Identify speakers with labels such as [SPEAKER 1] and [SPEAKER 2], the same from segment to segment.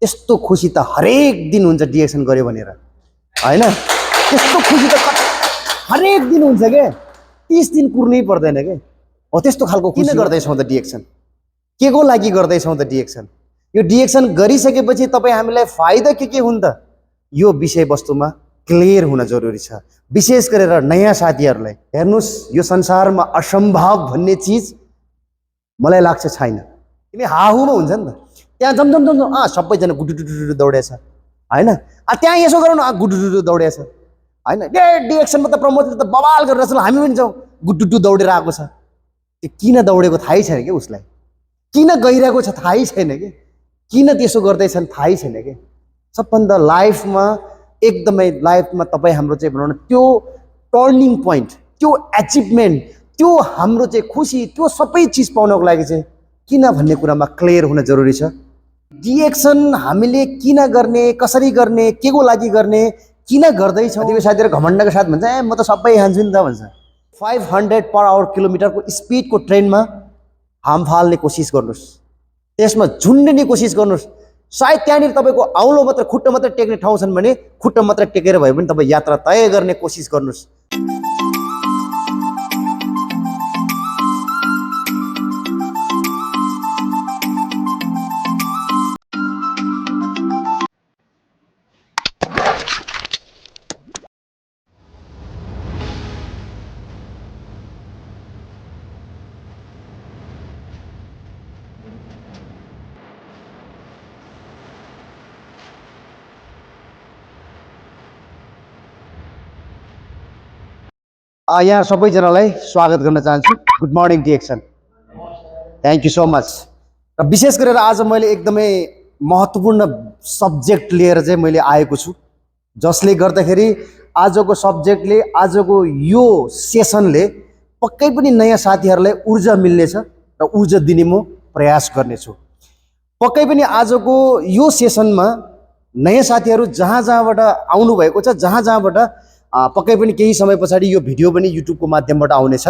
[SPEAKER 1] त्यस्तो खुसी त हरेक दिन हुन्छ डिएक्सन गर्यो भनेर हैन। त्यस्तो खुसी त हरेक दिन हुन्छ के, 30 दिन कुर्नै पर्दैन के। हो त्यस्तो खालको किन गर्दैछौँ त डिएक्सन, के को लागि गर्दैछौँ त डिएक्सन? यो डिएक्सन गरिसकेपछि तपाईँ हामीलाई फाइदा के हुन् त, यो विषयवस्तुमा क्लियर हुन जरुरी छ। विशेष गरेर नयाँ साथीहरूलाई हेर्नुस्, यो संसारमा असम्भव भन्ने चिज मलाई लाग्छ छैन। किन हाहुमा हुन्छ नि त, त्यहाँ जम सबैजना गुडुडुडु दौडेछ हैन, त्यहाँ यसो गरौँ न गुडुडुडु दौडेछ हैन। डिएक्सनमा त प्रमोसन त बवाल गरिरहेछ, हामी पनि जाउँ, गुडुडु दौडेर आएको छ। त्यो किन दौडेको थाहै छैन कि उसलाई, किन गइरहेको छ थाहै छैन कि, किन त्यसो गर्दैछन् थाहै छैन कि। सबभन्दा लाइफमा एकदमै लाइफमा तपाईँ हाम्रो चाहिँ भनौँ न त्यो टर्निङ पोइन्ट, त्यो एचिभमेन्ट, त्यो हाम्रो चाहिँ खुसी, त्यो सबै चिज पाउनको लागि चाहिँ किन भन्ने कुरामा क्लियर हुन जरुरी छ। डिएक्सन हामीले किन गर्ने, कसरी गर्ने, के को लागि गर्ने, किन गर्दैछौँ? कतिपय साथीहरू घमण्डको साथ भन्छ म त सबै खान्छु नि त भन्छ। 500 पर आवर किलोमिटरको स्पिडको ट्रेनमा हाम फाल्ने कोसिस गर्नुहोस्, त्यसमा झुन्डिने कोसिस गर्नुहोस्। सायद त्यहाँनिर तपाईँको औलो मात्र खुट्टा मात्र टेक्ने ठाउँ छन् भने खुट्टा मात्र टेकेर भए पनि तपाईँ यात्रा तय गर्ने कोसिस गर्नुहोस्। यहाँ सबैजनालाई स्वागत गर्न चाहन्छु। Good morning DXN, thank you so much. र विशेष गरेर आज मैले एकदमै महत्त्वपूर्ण सब्जेक्ट लिएर चाहिँ मैले आएको छु, जसले गर्दाखेरि आजको सब्जेक्टले, आजको यो सेसनले पक्कै पनि नयाँ साथीहरूलाई ऊर्जा मिल्नेछ र ऊर्जा दिने म प्रयास गर्नेछु। पक्कै पनि आजको यो सेसनमा नयाँ साथीहरू जहाँबाट आउनुभएको छ, जहाँबाट पक्कै पनि केही समय पछाडि यो भिडियो पनि युट्युबको माध्यमबाट आउनेछ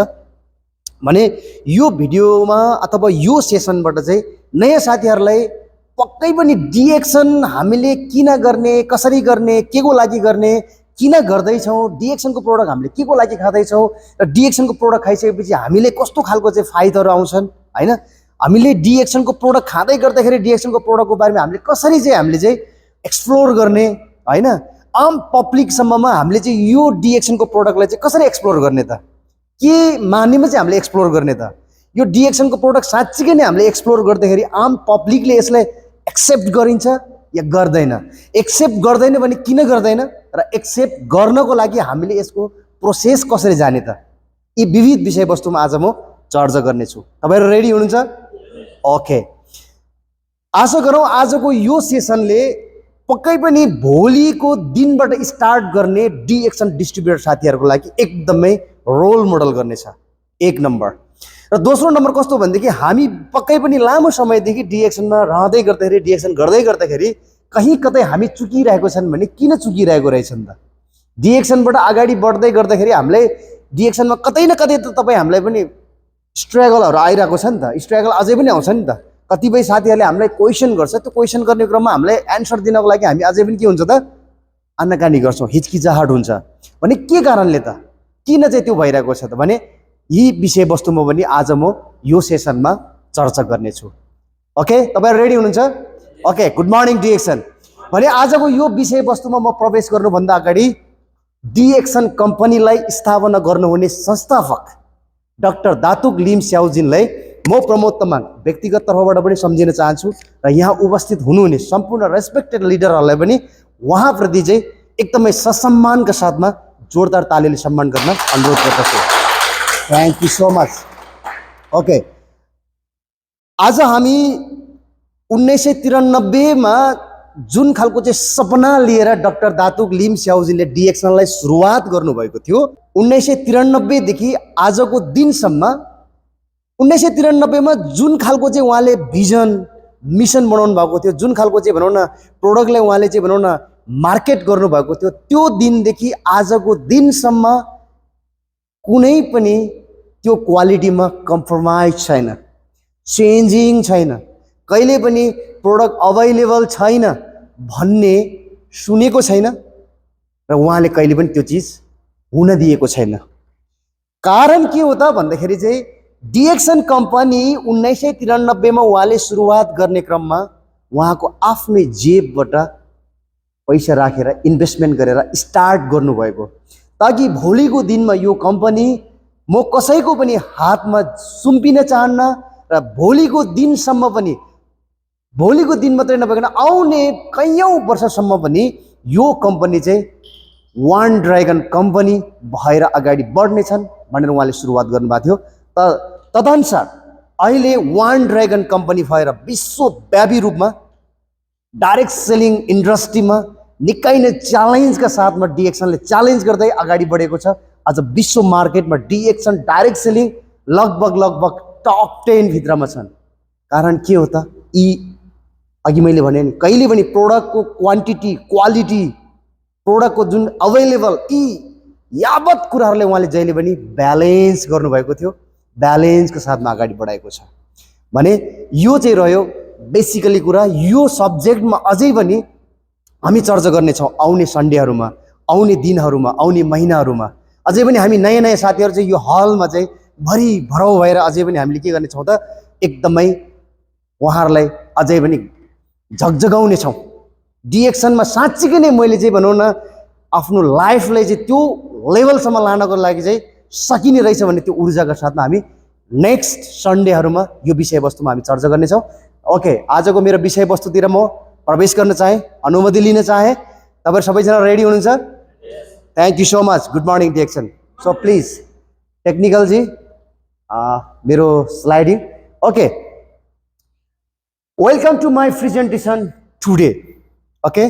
[SPEAKER 1] भने यो भिडियोमा अथवा यो सेसनबाट चाहिँ नयाँ साथीहरूलाई पक्कै पनि डिएक्सन हामीले किन गर्ने, कसरी गर्ने, के को लागि गर्ने, किन गर्दैछौँ, डिएक्सनको प्रोडक्ट हामीले के को लागि खाँदैछौँ र डिएक्सनको प्रोडक्ट खाइसकेपछि हामीले कस्तो खालको चाहिँ फाइदाहरू आउँछन् हैन। हामीले डिएक्सनको प्रोडक्ट खाँदै गर्दाखेरि डिएक्सनको प्रोडक्टको बारेमा हामीले कसरी चाहिँ हामीले चाहिँ एक्सप्लोर गर्ने हैन, आम पब्लिकसम्ममा हामीले चाहिँ यो डिएक्सनको प्रोडक्टलाई चाहिँ कसरी एक्सप्लोर गर्ने त, के मानेमा चाहिँ हामीले एक्सप्लोर गर्ने त। यो डिएक्सनको प्रोडक्ट साँच्चीकै नै हामीले एक्सप्लोर गर्दाखेरि आम पब्लिकले यसलाई एक्सेप्ट गरिन्छ या गर्दैन, एक्सेप्ट गर्दैन भने किन गर्दैन र एक्सेप्ट गर्नको लागि हामीले यसको प्रोसेस कसरी जाने त, यी विविध विषयवस्तुमा आज म चर्चा गर्नेछु। तपाईँहरू रेडी हुनुहुन्छ? ओके, आशा गरौँ आजको यो सेसनले पक्कै पनि भोलिको दिनबाट स्टार्ट गर्ने डिएक्सन डिस्ट्रिब्युटर साथीहरूको लागि एकदमै रोल मोडल गर्नेछ, एक नम्बर। र दोस्रो नम्बर कस्तो भनेदेखि हामी पक्कै पनि लामो समयदेखि डिएक्सनमा रहँदै गर्दाखेरि, डिएक्सन गर्दै गर्दाखेरि कहीँ कतै हामी चुकिरहेको छन् भने किन चुकिरहेको रहेछन् त। डिएक्सनबाट अगाडि बढ्दै गर्दाखेरि हामीलाई डिएक्सनमा कतै न कतै त तपाईँ हामीलाई पनि स्ट्रगलहरू आइरहेको छ नि त, स्ट्रगल अझै पनि आउँछ नि त। कतिपय साथीहरूले हामीलाई क्वेसन गर्छ, त्यो क्वेसन गर्ने क्रममा हामीलाई एन्सर दिनको लागि हामी अझै पनि के हुन्छ त, आनाकानी गर्छौँ, हिचकिचाहट हुन्छ। भने के कारणले त, किन चाहिँ त्यो भइरहेको छ त भने यी विषयवस्तुमा पनि आज म यो सेसनमा चर्चा गर्नेछु। ओके, तपाईँहरू रेडी हुनुहुन्छ? Okay, good morning DXN. भने आजको यो विषयवस्तुमा म प्रवेश गर्नुभन्दा अगाडि डिएक्सन कम्पनीलाई स्थापना गर्नुहुने संस्थापक डाक्टर दातुक लिम स्याउजिनलाई म प्रमोद तामाङ व्यक्तिगत तर्फबाट पनि सम्झिन चाहन्छु र यहाँ उपस्थित हुनुहुने सम्पूर्ण रेस्पेक्टेड लिडरहरूलाई पनि उहाँप्रति चाहिँ एकदमै ससम्मानका साथमा जोरदार तालीले सम्मान गर्न अनुरोध गर्दछु। Thank you so much. Okay, आज हामी 1993मा जुन खालको चाहिँ सपना लिएर डाक्टर दातुक लिम स्याउजिनले डिएक्सनलाई सुरुवात गर्नुभएको थियो, 1993 देखि आजको दिनसम्म 1993मा जुन खालको चाहिँ उहाँले भिजन मिसन बनाउनु भएको थियो, जुन खालको चाहिँ भनौँ न प्रोडक्टलाई उहाँले चाहिँ भनौँ न मार्केट गर्नुभएको थियो, त्यो दिनदेखि आजको दिनसम्म कुनै पनि त्यो क्वालिटीमा कम्प्रोमाइज छैन, चेन्जिङ छैन, कहिले पनि प्रोडक्ट अभाइलेबल छैन भन्ने सुनेको छैन र उहाँले कहिले पनि त्यो चिज हुन दिएको छैन। कारण के हो त भन्दाखेरि चाहिँ डिएक्सन कम्पनी 1993 मा उहाँले सुरुवात गर्ने क्रममा उहाँको आफ्नै जेबबाट पैसा राखेर इन्भेस्टमेन्ट गरेर स्टार्ट गर्नुभएको, ताकि भोलिको दिनमा यो कम्पनी म कसैको पनि हातमा सुम्पिन चाहन्न र भोलिको दिनसम्म पनि, भोलिको दिन मात्रै नभइकन आउने कैयौँ वर्षसम्म पनि यो कम्पनी चाहिँ वान ड्रागन कम्पनी भएर अगाडि बढ्नेछन् भनेर उहाँले सुरुवात गर्नुभएको थियो। तदनुसार अहिले वान ड्रागन कम्पनी भएर विश्वव्यापी रूपमा डाइरेक्ट सेलिङ इन्डस्ट्रीमा निकै नै च्यालेन्जका साथमा डिएक्सनले च्यालेन्ज गर्दै अगाडि बढेको छ। आज विश्व मार्केटमा डिएक्सन डाइरेक्ट सेलिङ लगभग टप 10 भित्रमा छन्। कारण के हो त? यी अघि मैले भने नि कहिले पनि प्रोडक्टको क्वान्टिटी, क्वालिटी, प्रोडक्टको जुन अभाइलेबल, यी यावत कुराहरूले उहाँले जहिले पनि ब्यालेन्स गर्नुभएको थियो, ब्यालेन्सको साथमा अगाडि बढाएको छ भने यो चाहिँ रह्यो बेसिकली कुरा। यो सब्जेक्टमा अझै पनि हामी चर्चा गर्नेछौँ आउने सन्डेहरूमा, आउने दिनहरूमा, आउने महिनाहरूमा। अझै पनि हामी नयाँ नयाँ साथीहरू चाहिँ यो हलमा चाहिँ भरिभरौ भएर अझै पनि हामीले के गर्नेछौँ त, एकदमै उहाँहरूलाई अझै पनि झकझगाउनेछौँ। डिएक्सनमा साँच्चीकै नै मैले चाहिँ भनौँ न आफ्नो लाइफलाई चाहिँ त्यो लेभलसम्म लानको लागि चाहिँ सकिने रहेछ भन्ने त्यो ऊर्जाका साथमा हामी नेक्स्ट सन्डेहरूमा यो विषयवस्तुमा हामी चर्चा गर्नेछौँ। ओके, आजको मेरो विषयवस्तुतिर म प्रवेश गर्न चाहेँ, अनुमति लिन चाहेँ। तपाईहरु सबैजना रेडी हुनुहुन्छ? Thank you so much. Good morning DXN. So please technical जी मेरो sliding. Okay, welcome to my presentation today. Okay,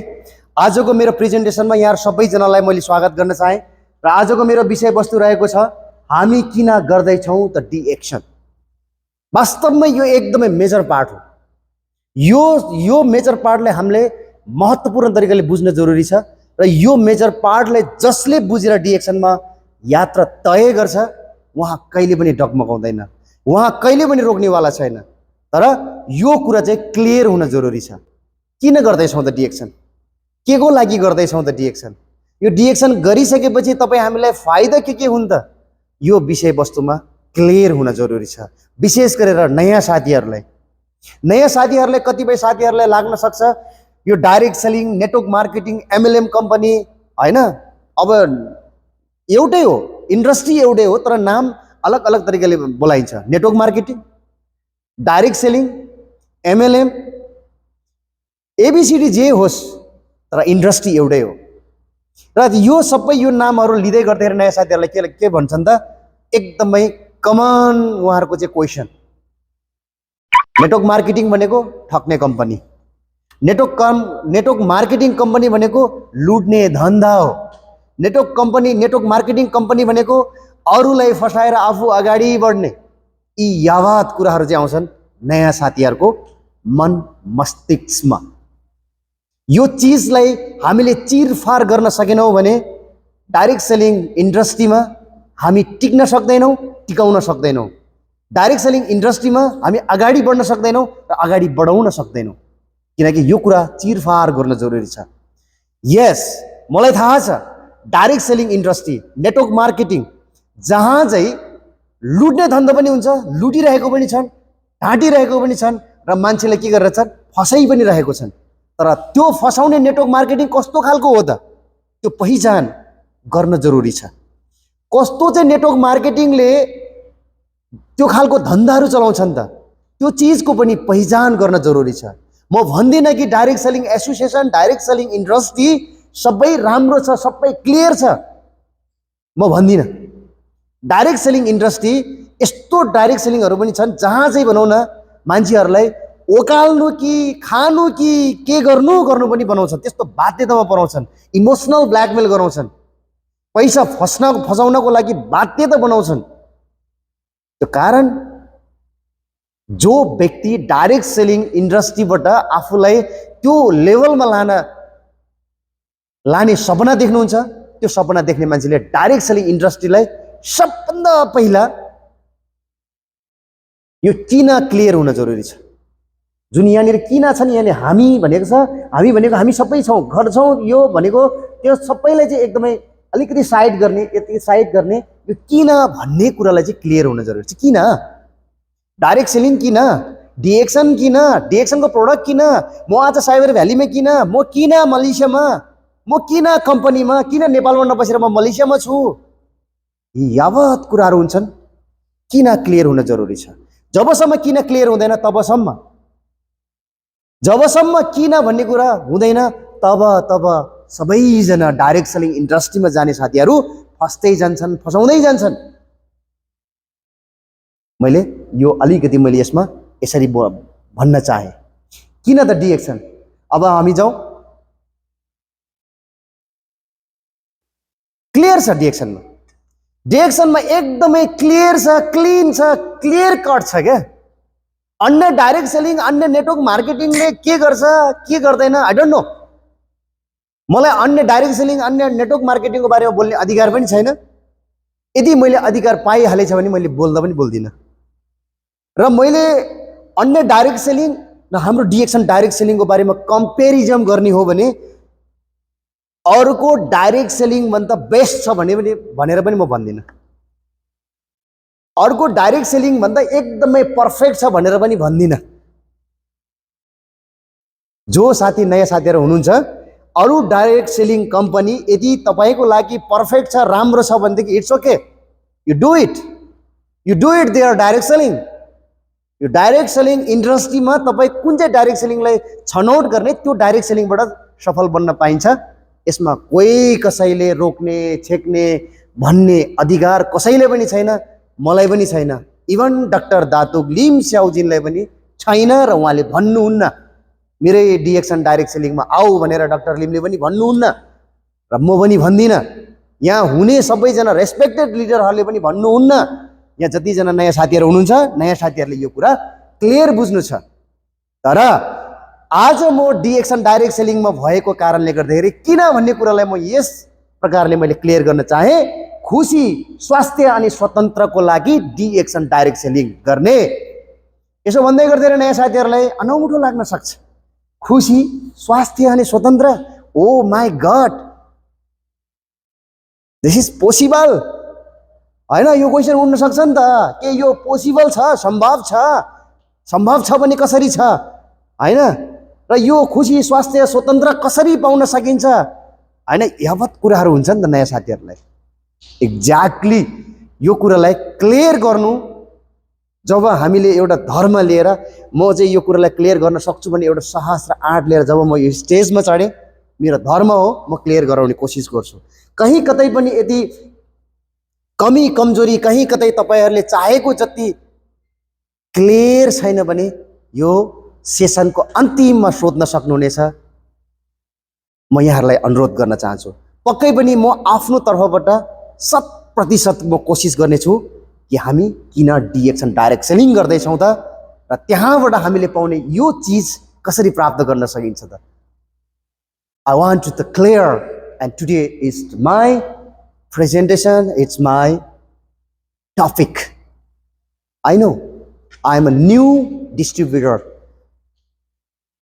[SPEAKER 1] आजको मेरो प्रेजेन्टेसनमा यहाँ सबैजनालाई मैले स्वागत गर्न चाहेँ र आजको मेरो विषयवस्तु रहेको छ हामी किन गर्दैछौँ त डिएक्सन। वास्तवमा यो एकदमै मेजर पार्ट हो। यो मेजर पार्टलाई हामीले महत्त्वपूर्ण तरिकाले बुझ्न जरुरी छ र यो मेजर पार्टलाई जसले बुझेर डिएक्सनमा यात्रा तय गर्छ उहाँ कहिले पनि डगमगाउँदैन, उहाँ कहिले पनि रोक्नेवाला छैन। तर यो कुरा चाहिँ क्लियर हुन जरुरी छ। किन गर्दैछौँ त डिएक्सन, के को लागि गर्दैछौँ त डिएक्सन, यो डिएक्सन गरिसकेपछि तपाईँ हामीलाई फाइदा के हुन् त, यो विषयवस्तुमा क्लियर हुन जरुरी छ। विशेष गरेर नयाँ साथीहरूलाई कतिपय साथीहरूलाई लाग्न सक्छ यो direct selling, network marketing, MLM company हैन, अब एउटै हो, इन्डस्ट्री एउटै हो, तर नाम अलग अलग तरिकाले बोलाइन्छ। Network marketing, direct selling, MLM, ABCD जे होस्, तर इन्डस्ट्री एउटै हो। र यो सबै यो नामहरू लिँदै गर्दाखेरि नयाँ साथीहरूलाई के भन्छन् त, एकदमै कमन उहाँहरूको चाहिँ क्वेसन, नेटवर्क मार्केटिङ भनेको ठग्ने कम्पनी, नेटवर्क मार्केटिङ कम्पनी भनेको लुट्ने धन्दा हो, नेटवर्क मार्केटिङ कम्पनी भनेको अरूलाई फसाएर आफू अगाडि बढ्ने। यी यावत कुराहरू चाहिँ आउँछन् नयाँ साथीहरूको मन मस्तिष्कमा। यो चिजलाई हामीले चिरफार गर्न सकेनौँ भने डाइरेक्ट सेलिङ इन्डस्ट्रीमा हामी टिक्न सक्दैनौँ, टिकाउन सक्दैनौँ। डाइरेक्ट सेलिङ इन्डस्ट्रीमा हामी अगाडि बढ्न सक्दैनौँ र अगाडि बढाउन सक्दैनौँ, किनकि यो कुरा चिरफार गर्न जरुरी छ। यस, मलाई थाहा छ direct selling industry, network marketing जहाँ चाहिँ लुट्ने धन्दा पनि हुन्छ, लुटिरहेको पनि छन्, ढाँटिरहेको पनि छन् र मान्छेले के गरेर छन्, फसाइ पनि रहेको छन्। तर त्यो फसाउने नेटवर्क मार्केटिङ कस्तो खालको हो त, त्यो पहिचान गर्न जरुरी छ। कस्तो चाहिँ नेटवर्क मार्केटिङले त्यो खालको धन्दाहरू चलाउँछन् त, त्यो चिजको पनि पहिचान गर्न जरुरी छ। म भन्दिनँ कि direct selling association, direct selling industry सबै राम्रो छ, सबै क्लियर छ, म भन्दिनँ। डाइरेक्ट सेलिङ इन्डस्ट्री यस्तो डाइरेक्ट सेलिङहरू पनि छन् जहाँ चाहिँ भनौँ न मान्छेहरूलाई ओकाल्नु कि खानु कि के गर्नु पनि बनाउँछन्, त्यस्तो बाध्यतामा बनाउँछन्, इमोसनल ब्ल्याकमेल गराउँछन्, पैसा फसाउनको लागि बाध्यता बनाउँछन्। त्यो कारण जो व्यक्ति डाइरेक्ट सेलिङ इन्डस्ट्रीबाट आफूलाई त्यो लेभलमा लाने सपना देख्नुहुन्छ, त्यो सपना देख्ने मान्छेले डाइरेक्ट सेलिङ इन्डस्ट्रीलाई सबभन्दा पहिला यो किन क्लियर हुन जरुरी छ। जुन यहाँनिर किन छन्, यहाँले हामी भनेको छ, हामी भनेको हामी सबै छौँ, घर छौँ, यो भनेको त्यो सबैलाई चाहिँ एकदमै अलिकति साइड गर्ने, यति साइड गर्ने, यो किन भन्ने कुरालाई चाहिँ क्लियर हुन जरुरी छ। किन डाइरेक्ट सेलिङ, किन डिएक्सन, किन डिएक्सनको प्रोडक्ट, किन म आज साइबर भ्यालीमा, किन म, किन मलेसियामा, म किन कम्पनीमा, किन नेपालमा नबसेर म मलेसियामा छु, यावत कुराहरू हुन्छन्। किन क्लियर हुन जरुरी छ। जबसम्म किन क्लियर हुँदैन तबसम्म, जबसम्म किन भन्ने कुरा हुँदैन तब सबैजना डाइरेक्ट सेलिङ इन्डस्ट्रीमा जाने साथीहरू फस्दै जान्छन्, फसाउँदै जान्छन्। मैले यो अलिकति मैले यसमा यसरी भन्न चाहे। किन त डिएक्सन। अब हामी जाउँ, क्लियर छ डिएक्सनमा, डिएक्सनमा एकदमै क्लियर छ, क्लिन छ, क्लियर कट छ क्या। अन्य डाइरेक्ट सेलिङ, अन्य नेटवर्क मार्केटिङले के गर्छ के गर्दैन आई डोन्ट नो। मलाई अन्य डाइरेक्ट सेलिङ, अन्य नेटवर्क मार्केटिङको बारेमा बोल्ने अधिकार पनि छैन। यदि मैले अधिकार पाइहालेछ भने मैले बोल्दा पनि बोल्दिनँ। र मैले अन्य डाइरेक्ट सेलिङ र हाम्रो डिएक्सन डाइरेक्ट सेलिङको बारेमा कम्पेरिजन गर्ने हो भने अरूको डाइरेक्ट सेलिङ भन्दा बेस्ट छ भनेर पनि म भन्दिनँ। अर्को डाइरेक्ट सेलिङ भन्दा एकदमै पर्फेक्ट छ भनेर पनि भन्दिनँ। जो साथी नयाँ साथीहरू हुनुहुन्छ, अरू डाइरेक्ट सेलिङ कम्पनी यदि तपाईँको लागि पर्फेक्ट छ, राम्रो छ भनेदेखि it's okay, you do it, you do it there direct selling. यो डाइरेक्ट सेलिङ इन्डस्ट्रीमा तपाईँ कुन चाहिँ डाइरेक्ट सेलिङलाई छनौट गर्ने, त्यो डाइरेक्ट सेलिङबाट सफल बन्न पाइन्छ। यसमा कोही कसैले रोक्ने, छेक्ने, भन्ने अधिकार कसैले पनि छैन, मलाई पनि छैन, इभन डाक्टर दातुक लिम स्याउजिनलाई पनि छैन। र उहाँले भन्नुहुन्न मेरै डिएक्सन डाइरेक्ट सेलिङमा आऊ भनेर डाक्टर लिमले पनि भन्नुहुन्न, र म पनि भन्दिनँ। यहाँ हुने सबैजना रेस्पेक्टेड लिडरहरूले पनि भन्नुहुन्न। यहाँ जतिजना नयाँ साथीहरू हुनुहुन्छ, नयाँ साथीहरूले यो कुरा क्लियर बुझ्नु छ। तर आज म डिएक्सन डाइरेक्ट सेलिङमा भएको कारणले गर्दाखेरि किन भन्ने कुरालाई म यस प्रकारले मैले क्लियर गर्न चाहे। खुसी, स्वास्थ्य अनि स्वतन्त्रको लागि डिएक्सन डाइरेक्ट सेलिङ गर्ने। यसो भन्दै गर्दै नयाँ साथीहरूलाई अनौठो लाग्न सक्छ। खुसी, स्वास्थ्य अनि स्वतन्त्र, oh my god, this is possible होइन। यो क्वेसन उठ्न सक्छ नि त, के यो पोसिबल छ, सम्भव छ, सम्भव छ भने कसरी छ होइन। र यो खुसी, स्वास्थ्य, स्वतन्त्र कसरी पाउन सकिन्छ होइन। यावत कुराहरू हुन्छ नि त नयाँ साथीहरूलाई। एक्ज्याक्टली यो कुरालाई क्लियर गर्नु, जब हामीले एउटा धर्म लिएर म चाहिँ यो कुरालाई क्लियर गर्न सक्छु भने एउटा साहस र आँट लिएर जब म यो स्टेजमा चढेँ, मेरो धर्म हो, म क्लियर गराउने कोसिस गर्छु। कहीँ कतै पनि यदि कमी कमजोरी, कहीँ कतै तपाईँहरूले चाहेको जति क्लियर छैन भने यो सेसनको अन्तिममा सोध्न सक्नुहुनेछ। म यहाँहरूलाई अनुरोध गर्न चाहन्छु, पक्कै पनि म आफ्नो तर्फबाट 100% म कोसिस गर्नेछु कि हामी किन डिएक्सन डाइरेक्ट सेलिङ गर्दैछौँ त, र त्यहाँबाट हामीले पाउने यो चिज कसरी प्राप्त गर्न सकिन्छ त। I want to the clear and today is my presentation, it's my topic. I know I am a new distributor.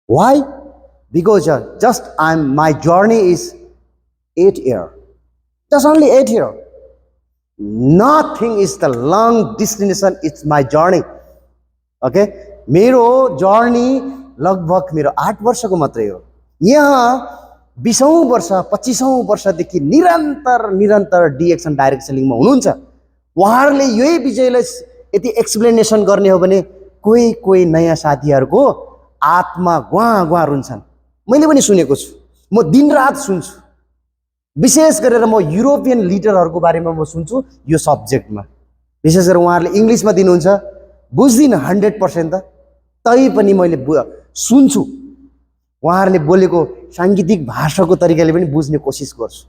[SPEAKER 1] Why? Because my journey is 8 years. Just only 8 years. Nothing is the long destination, it's my journey. Okay? मेरो journey लगभग मेरो 8 वर्षको मात्रै हो। यहाँ 20औं वर्ष 25औं वर्षदेखि निरन्तर डिएक्सन डाइरेक्ट सेलिङमा हुनुहुन्छ। उहाँहरूले यही विषयलाई यति एक्सप्लेनेसन गर्ने हो भने कोही नयाँ साथीहरूको आत्मा गुवा रुन्छन्। मैले पनि सुनेको छु, म दिनरात सुन्छु। विशेष गरेर म युरोपियन लिडरहरूको बारेमा म सुन्छु यो सब्जेक्टमा। विशेष गरेर उहाँहरूले इङ्ग्लिसमा दिनुहुन्छ, बुझ्दिनँ 100% त, तै पनि मैले सुन्छु। उहाँहरूले बोलेको साङ्गीतिक भाषाको तरिकाले पनि बुझ्ने कोसिस गर्छु।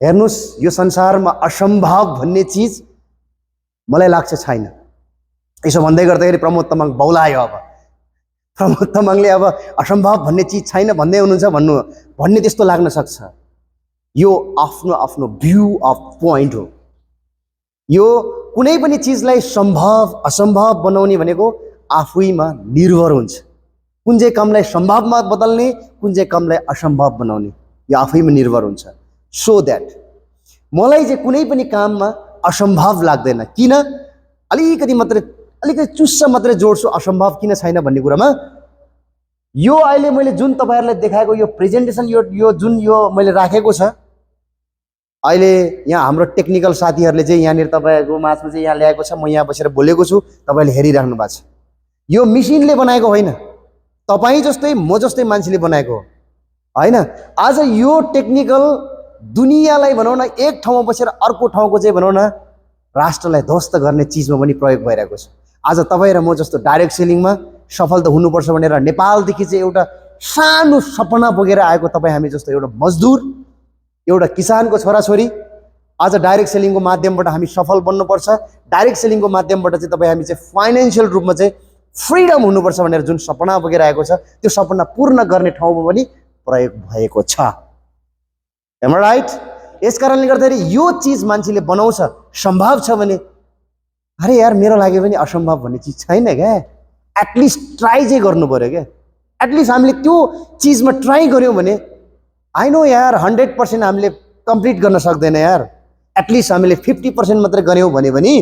[SPEAKER 1] हेर्नुहोस्, यो संसारमा असम्भव भन्ने चिज मलाई लाग्छ छैन। यसो भन्दै गर्दाखेरि प्रमोद तामाङ बौलायो। अब प्रमोद तामाङले अब असम्भव भन्ने चिज छैन भन्दै हुनुहुन्छ भन्ने त्यस्तो लाग्न सक्छ। यो आफ्नो आफ्नो भ्यू अफ पोइन्ट हो। यो कुनै पनि चिजलाई सम्भव असम्भव बनाउने भनेको आफैमा निर्भर हुन्छ। कुन चाहिँ कामलाई सम्भवमा बदल्ने, कुन चाहिँ कामलाई असम्भव बनाउने, यो आफैमा निर्भर हुन्छ। सो द्याट मलाई चाहिँ कुनै पनि काममा असम्भव लाग्दैन। किन? अलिकति चुस्स मात्रै जोड्छु असम्भव किन छैन भन्ने कुरामा। यो अहिले मैले जुन तपाईँहरूलाई देखाएको यो प्रेजेन्टेसन, यो जुन यो मैले राखेको छ अहिले यहाँ हाम्रो टेक्निकल साथीहरूले चाहिँ यहाँनिर तपाईँहरूको माझमा चाहिँ यहाँ ल्याएको छ, म यहाँ बसेर बोलेको छु, तपाईँले हेरिराख्नु भएको छ। यो मेसिनले बनाएको होइन, तपाईँ जस्तै म जस्तै मान्छेले बनाएको हो होइन। आज यो टेक्निकल दुनियाँलाई भनौँ न एक ठाउँमा बसेर अर्को ठाउँको चाहिँ भनौँ न राष्ट्रलाई ध्वस्त गर्ने चिजमा पनि प्रयोग भइरहेको छ। आज तपाईँ र म जस्तो डाइरेक्ट सेलिङमा सफल त हुनुपर्छ भनेर नेपालदेखि चाहिँ एउटा सानो सपना बोकेर आएको तपाईँ हामी जस्तो एउटा मजदुर, एउटा किसानको छोराछोरी आज डाइरेक्ट सेलिङको माध्यमबाट हामी सफल बन्नुपर्छ। डाइरेक्ट सेलिङको माध्यमबाट चाहिँ तपाईँ हामी चाहिँ फाइनेन्सियल रूपमा चाहिँ फ्रिडम हुनुपर्छ भनेर जुन सपना बोकेर आएको छ, त्यो सपना पूर्ण गर्ने ठाउँमा पनि प्रयोग भएको छ। Am I right? यस कारणले गर्दाखेरि यो चिज मान्छेले बनाउँछ, सम्भव छ भने अरे यार मेरो लागि पनि असम्भव भन्ने चिज छैन क्या। एटलिस्ट ट्राई चाहिँ गर्नु पऱ्यो क्या। एटलिस्ट हामीले त्यो चिजमा ट्राई गऱ्यौँ भने आई नो यार 100% हामीले कम्प्लिट गर्न सक्दैन यार, एटलिस्ट हामीले 50% मात्रै गऱ्यौँ भने पनि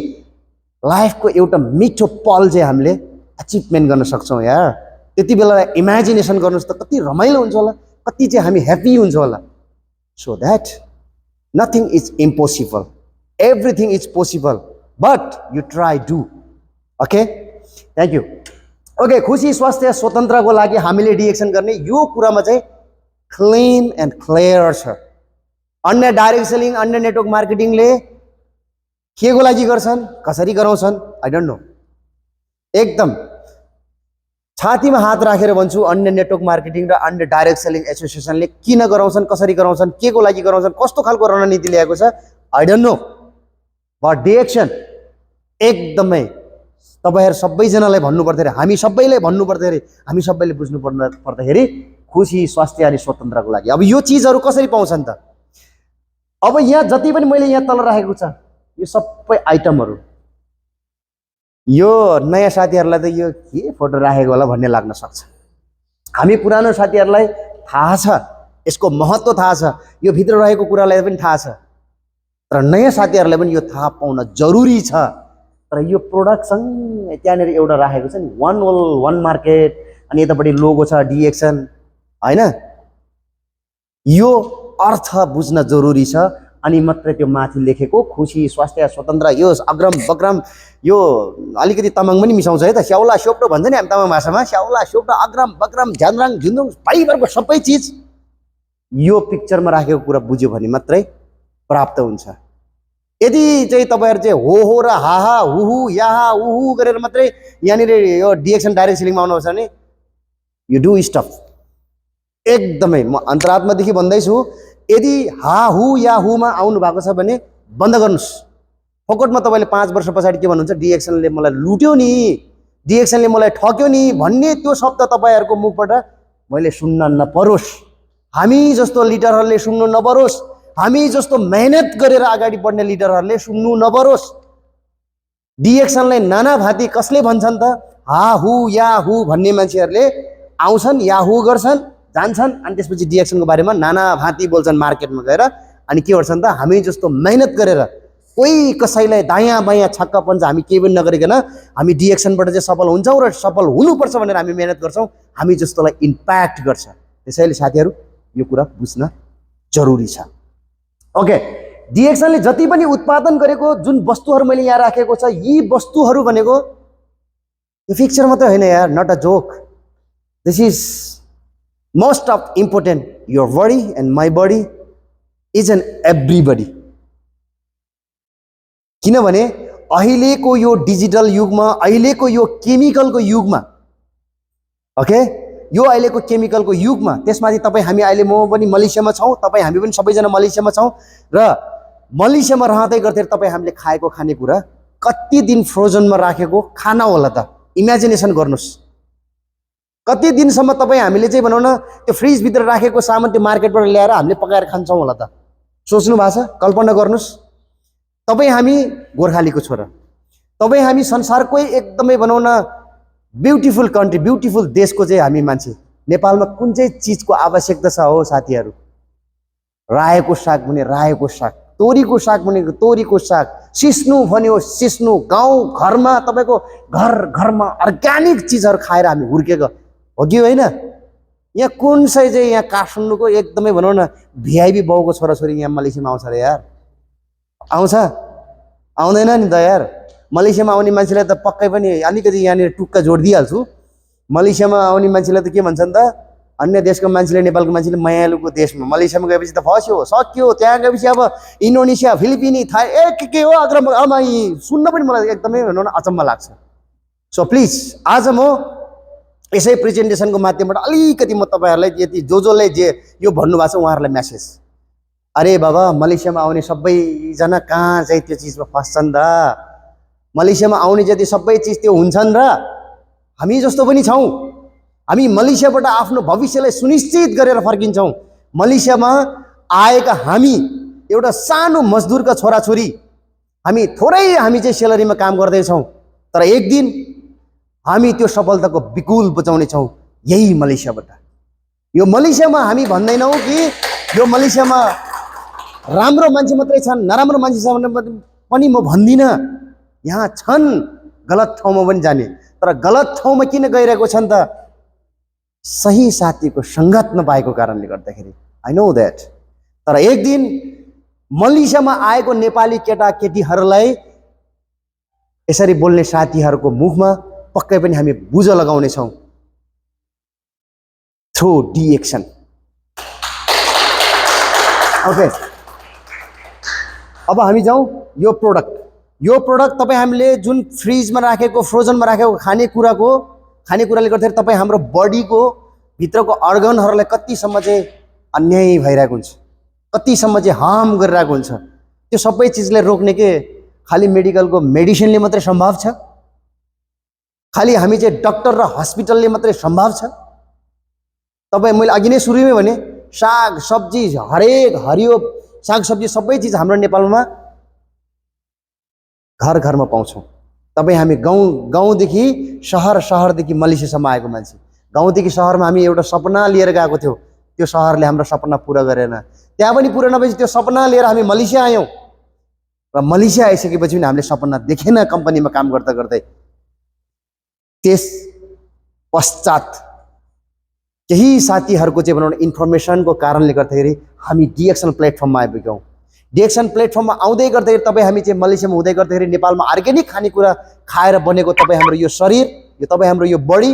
[SPEAKER 1] लाइफको एउटा मिठो पल चाहिँ हामीले अचिभमेन्ट गर्न सक्छौँ यार। त्यति बेला इमेजिनेसन गर्नुहोस् त कति रमाइलो हुन्छ होला, कति चाहिँ हामी ह्याप्पी हुन्छ होला। So that nothing is impossible, everything is possible, but you try do. Okay, thank you. Okay, खुसी स्वास्थ्य स्वतन्त्रको लागि हामीले डिएक्सन गर्ने यो कुरामा चाहिँ क्लिन एन्ड क्लियर छ। अन्य डाइरेक्ट सेलिङ, अन्य नेटवर्क मार्केटिङले के को लागि गर्छन्, कसरी गराउँछन्, आई डोन्ट नो। एकदम छातीमा हात राखेर भन्छु, अन्य नेटवर्क मार्केटिङ र अन्य डाइरेक्ट सेलिङ एसोसिएसनले किन गराउँछन्, कसरी गराउँछन्, के को लागि गराउँछन्, कस्तो खालको रणनीति ल्याएको छ, I don't know. But DXN एकदमै तपाईँहरू सबैजनालाई भन्नुपर्दाखेरि, हामी सबैले भन्नुपर्दाखेरि, हामी सबैले बुझ्नु पर्दाखेरि खुसी स्वास्थ्य अनि स्वतन्त्रको लागि। अब यो चिजहरू कसरी पाउँछन् त? अब यहाँ जति पनि मैले यहाँ तल राखेको छ यो सबै आइटमहरू, यो नयाँ साथीहरूलाई त यो के फोटो राखेको होला भन्ने लाग्न सक्छ। हामी पुरानो साथीहरूलाई थाहा छ, यसको महत्त्व थाहा छ, यो भित्र रहेको कुरालाई पनि थाहा छ, तर नयाँ साथीहरूलाई पनि यो थाहा पाउन जरुरी छ। तर यो प्रोडक्टसँग त्यहाँनिर एउटा राखेको छ नि, वान वर्ल्ड वान मार्केट, अनि यतापट्टि लोगो छ डिएक्सन होइन, यो अर्थ बुझ्न जरुरी छ। अनि मात्रै त्यो माथि लेखेको खुसी स्वास्थ्य स्वतन्त्र, यो अग्रम बग्रम, यो अलिकति तामाङ पनि मिसाउँछ है त, स्याउला स्योप्टो भन्छ नि हामी तामाङ भाषामा, स्याउला स्योप्टो अग्रम बग्रम झ्यान्द्राङ झुन्डुङ भाइभरको सबै चिज यो पिक्चरमा राखेको कुरा बुझ्यो भने मात्रै प्राप्त हुन्छ। यदि चाहिँ तपाईँहरू चाहिँ हो र हाहा हुहु याहा उहु गरेर मात्रै यहाँनिर यो डिएक्सन डाइरेक्ट सेलिङमा आउनुहुन्छ भने यु डु स्टफ। एकदमै म अन्तरात्मादेखि भन्दैछु, यदि हा हु या हुमा आउनु भएको छ भने बन्द गर्नुहोस्। फोकटमा तपाईँले 5 वर्ष पछाडि के भन्नुहुन्छ, डिएक्सनले मलाई लुट्यो नि, डिएक्सनले मलाई ठग्यो नि भन्ने त्यो शब्द तपाईँहरूको मुखबाट मैले सुन्न नपरोस्, हामी जस्तो लिडरहरूले सुन्नु नपरोस्, हामी जस्तो मेहनत गरेर अगाडि बढ्ने लिडरहरूले सुन्नु नपरोस्। डिएक्सनलाई नाना भाँति कसले भन्छन् त, हा हु या हु भन्ने मान्छेहरूले आउँछन्, या हु गर्छन्, जान्छन्, अनि त्यसपछि डिएक्सनको बारेमा नाना भाँति बोल्छन् मार्केटमा गएर। अनि के गर्छन् त, हामी जस्तो मेहनत गरेर कोही कसैलाई दायाँ बायाँ छक्का पन्छ हामी केही पनि नगरिकन हामी डिएक्सनबाट चाहिँ सफल हुन्छौँ र सफल हुनुपर्छ भनेर हामी मेहनत गर्छौँ, हामी जस्तोलाई इम्प्याक्ट गर्छ। त्यसैले साथीहरू यो कुरा बुझ्न जरुरी छ। ओके, डिएक्सनले जति पनि उत्पादन गरेको जुन वस्तुहरू मैले यहाँ राखेको छ, यी वस्तुहरू भनेको यो पिक्चर मात्रै होइन यार, not a joke, this is most of important. Your body and my body is an everybody. किनभने अहिलेको यो डिजिटल युगमा, अहिलेको यो केमिकलको युगमा, ओके, यो अहिलेको केमिकलको युगमा, त्यसमाथि तपाईँ हामी अहिले म पनि मलेसियामा छौँ, तपाईँ हामी पनि सबैजना मलेसियामा छौँ, र मलेसियामा रहँदै गर्दै तपाईँ हामीले खाएको खानेकुरा कति दिन फ्रोजनमा राखेको खाना होला त, इमेजिनेसन गर्नुहोस्। कति दिनसम्म तपाईँ हामीले चाहिँ भनौँ न त्यो फ्रिजभित्र राखेको सामान त्यो मार्केटबाट ल्याएर हामीले पकाएर खान्छौँ होला त, सोच्नु भएको छ? कल्पना गर्नुहोस्। तपाईँ हामी गोर्खालीको छोरा, तपाईँ हामी संसारकै एकदमै भनौँ न ब्युटिफुल कन्ट्री, ब्युटिफुल देशको चाहिँ हामी मान्छे। नेपालमा कुन चाहिँ चिजको आवश्यकता छ हो साथीहरू? रायोको साग भने रायोको साग, तोरीको साग भनेको तोरीको साग, सिस्नु भन्यो सिस्नु। गाउँ घरमा तपाईँको घर घरमा अर्ग्यानिक चिजहरू खाएर हामी हुर्केको हो कि होइन? यहाँ कुन चाहिँ यहाँ काठमाडौँको एकदमै भनौँ न भिआइपी बाउको छोराछोरी यहाँ मलेसियामा आउँछ अरे यार? आउँछ? आउँदैन नि त यार। मलेसियामा आउने मान्छेलाई त पक्कै पनि अलिकति यहाँनिर टुक्का जोड दिइहाल्छु। मलेसियामा आउने मान्छेलाई त के भन्छन् त? अन्य देशको मान्छेले, नेपालको मान्छेले मायालुको देशमा, मलेसियामा गएपछि त फस्यो, सक्यो। त्यहाँ गएपछि अब इन्डोनेसिया, फिलिपिनी, थाई के हो अग्रम, अब सुन्न पनि मलाई एकदमै भनौँ न अचम्म लाग्छ। सो प्लिज आज म यसै प्रेजेन्टेसनको माध्यमबाट अलिकति म तपाईँहरूलाई यति जसले जे यो भन्नुभएको छ उहाँहरूलाई म्यासेज, अरे बाबा मलेसियामा आउने सबैजना कहाँ चाहिँ त्यो चिजमा फस्छन् र? मलेसियामा आउने जति सबै चिज त्यो हुन्छन् र? हामी जस्तो पनि छौँ। हामी मलेसियाबाट आफ्नो भविष्यलाई सुनिश्चित गरेर फर्किन्छौँ। मलेसियामा आएका हामी एउटा सानो मजदुरका छोराछोरी, हामी चाहिँ सेलरीमा काम गर्दैछौँ, तर एक दिन हामी त्यो सफलताको बिकुल बजाउनेछौँ यही मलेसियाबाट। यो मलेसियामा हामी भन्दैनौँ कि यो मलेसियामा राम्रो मान्छे मात्रै छन्, नराम्रो मान्छे छन् पनि म भन्दिनँ। यहाँ छन् गलत ठाउँमा पनि जाने, तर गलत ठाउँमा किन गइरहेको छन् त? सही साथीको सङ्गत नपाएको कारणले गर्दाखेरि। I know that. तर एक दिन मलेसियामा आएको नेपाली केटाकेटीहरूलाई यसरी बोल्ने साथीहरूको मुखमा पक्कै पनि हामी बुझ लगाउनेछौँ थ्रु डिएक्सन। ओके, अब हामी जाउँ यो प्रोडक्ट तपाईँ हामीले जुन फ्रिजमा राखेको, फ्रोजनमा राखेको खानेकुराले गर्दाखेरि तपाईँ हाम्रो बडीको भित्रको अर्गनहरूलाई कतिसम्म चाहिँ अन्याय भइरहेको हुन्छ, कतिसम्म चाहिँ हार्म गरिरहेको हुन्छ, त्यो सबै चिजले रोक्ने के खालि मेडिकलको मेडिसिनले मात्रै सम्भव छ? खालि हामी चाहिँ डक्टर र हस्पिटलले मात्रै सम्भव छ? तपाईँ मैले अघि नै सुरुमै भने साग सब्जी, हरेक हरियो साग सब्जी सबै चिज हाम्रो नेपालमा घर घरमा पाउँछौँ। तपाईँ हामी गाउँदेखि सहर, सहरदेखि मलेसियासम्म आएको मान्छे, गाउँदेखि सहरमा हामी एउटा सपना लिएर गएको थियौँ, त्यो सहरले हाम्रो सपना पुरा गरेन। त्यहाँ पनि पुरा नभएपछि त्यो सपना लिएर हामी मलेसिया आयौँ, र मलेसिया आइसकेपछि पनि हामीले सपना देखेन कम्पनीमा काम गर्दा गर्दै। त्यस पश्चात केही साथीहरूको चाहिँ भनौँ न इन्फर्मेसनको कारणले गर्दाखेरि हामी डिएक्सन प्लेटफर्ममा आइपुग्यौँ। डिएक्सन प्लेटफर्ममा आउँदै गर्दाखेरि तपाईँ हामी चाहिँ मलेसियामा हुँदै गर्दाखेरि नेपालमा अर्ग्यानिक खानेकुरा खाएर बनेको तपाईँ हाम्रो यो शरीर, यो तपाईँ हाम्रो यो बडी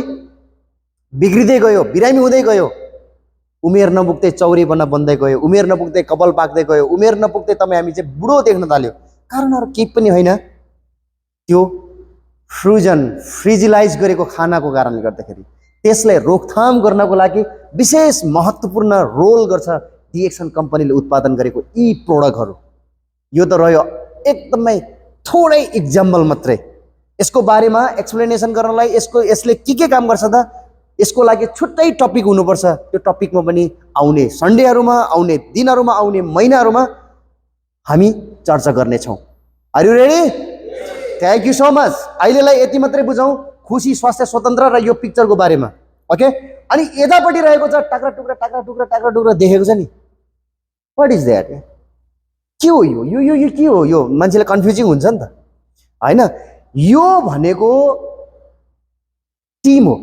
[SPEAKER 1] बिग्रिँदै गयो, बिरामी हुँदै गयो। उमेर नपुग्दै चौरी बन्दै गयो, उमेर नपुग्दै कपाल पाक्दै गयो, उमेर नपुग्दै तपाईँ हामी चाहिँ बुढो देख्न थाल्यो। कारणहरू केही पनि होइन, त्यो फ्रिजिलाइज गरेको खानाको कारणले गर्दाखेरि। त्यसलाई रोकथाम गर्नको लागि विशेष महत्त्वपूर्ण रोल गर्छ डिएक्सन कम्पनीले उत्पादन गरेको यी प्रोडक्टहरू। यो त रह्यो एकदमै थोरै इक्जाम्पल मात्रै। यसको बारेमा एक्सप्लेनेसन गर्नलाई यसले के काम गर्छ त? यसको लागि छुट्टै टपिक हुनुपर्छ। त्यो टपिकमा पनि आउने सन्डेहरूमा, आउने दिनहरूमा, आउने महिनाहरूमा हामी चर्चा गर्नेछौँ। Are you ready? Thank you so much. अहिलेलाई यति मात्रै बुझौँ, खुसी, स्वास्थ्य, स्वतन्त्र र यो पिक्चरको बारेमा। ओके, अनि यतापट्टि रहेको छ टाक्रा टुक्रा देखेको छ नि, वाट इज द्याट? के हो यो? यो के हो? यो मान्छेलाई कन्फ्युजिङ हुन्छ नि त, होइन? यो भनेको टिम हो,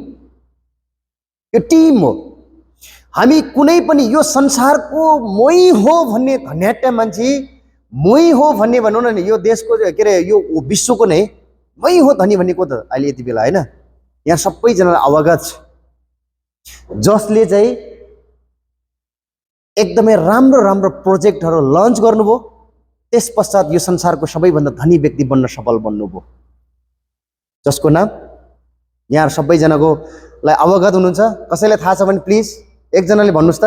[SPEAKER 1] यो टिम हो। हामी कुनै पनि यो संसारको मै हो भन्ने धन्याट्य मान्छे, मै हो भन्ने भनौँ न, यो देशको के अरे यो विश्वको नै मै हो धनी भनेको त अहिले यति बेला होइन, यहाँ सबैजनालाई अवगत छ। जसले चाहिँ एकदमै राम्रो प्रोजेक्टहरू लन्च गर्नुभयो, त्यस पश्चात यो संसारको सबैभन्दा धनी व्यक्ति बन्न सफल बन्नुभयो। जसको नाम यहाँ सबैजनाको लाई अवगत हुनुहुन्छ। कसैलाई थाहा छ भने प्लिज एकजनाले भन्नुहोस् त।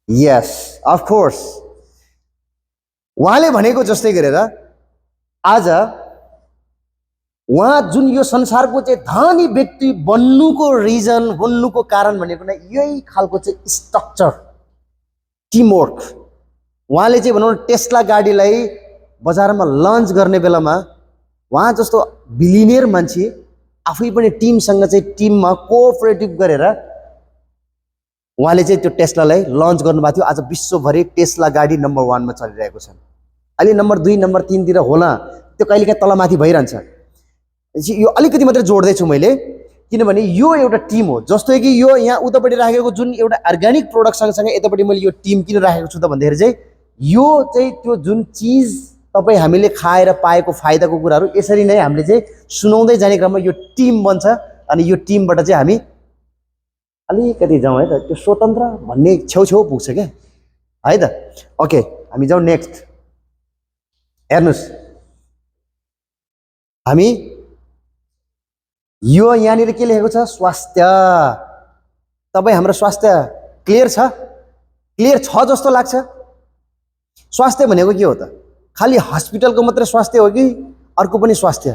[SPEAKER 1] यस, अफ कोर्स। उहाँले भनेको जस्तै गरेर आज उहाँ जुन यो संसारको चाहिँ धनी व्यक्ति बन्नुको रिजन, बन्नुको कारण भनेको नै यही खालको चाहिँ स्ट्रक्चर, टिमवर्क। उहाँले चाहिँ भनौँ टेस्ला गाडीलाई बजारमा लन्च गर्ने बेलामा उहाँ जस्तो बिलिनियर मान्छे आफै पनि टिमसँग चाहिँ टिममा कोअपरेटिभ गरेर उहाँले चाहिँ त्यो टेस्लालाई लन्च गर्नुभएको थियो। आज विश्वभरि टेस्ला गाडी नम्बर 1 मा चलिरहेको छ। अहिले नम्बर 2 नम्बर 3 तिर होला, त्यो कहिलेकाहीँ तलमाथि भइरहन्छ। यो अलिकति मात्रै जोड्दैछु मैले, किनभने यो एउटा टिम हो। जस्तो कि यो यहाँ उतापट्टि राखेको जुन एउटा अर्ग्यानिक प्रोडक्ट सँगसँगै यतापट्टि मैले यो टिम किन राखेको छु त भन्दाखेरि चाहिँ यो चाहिँ त्यो जुन चिज तपाईँ हामीले खाएर पाएको फाइदाको कुराहरू यसरी नै हामीले चाहिँ सुनाउँदै जाने क्रममा यो टिम बन्छ। अनि यो टिमबाट चाहिँ हामी अलिकति जाउँ है त, त्यो स्वतन्त्र भन्ने छेउछेउ पुग्छ क्या है त। ओके, हामी जाउँ नेक्स्ट। हेर्नुहोस्, हामी यो यहाँनिर के लेखेको छ? स्वास्थ्य। तपाईँ हाम्रो स्वास्थ्य क्लियर छ? क्लियर छ जस्तो लाग्छ। स्वास्थ्य भनेको के हो त? खालि हस्पिटलको मात्रै स्वास्थ्य हो कि अर्को पनि स्वास्थ्य?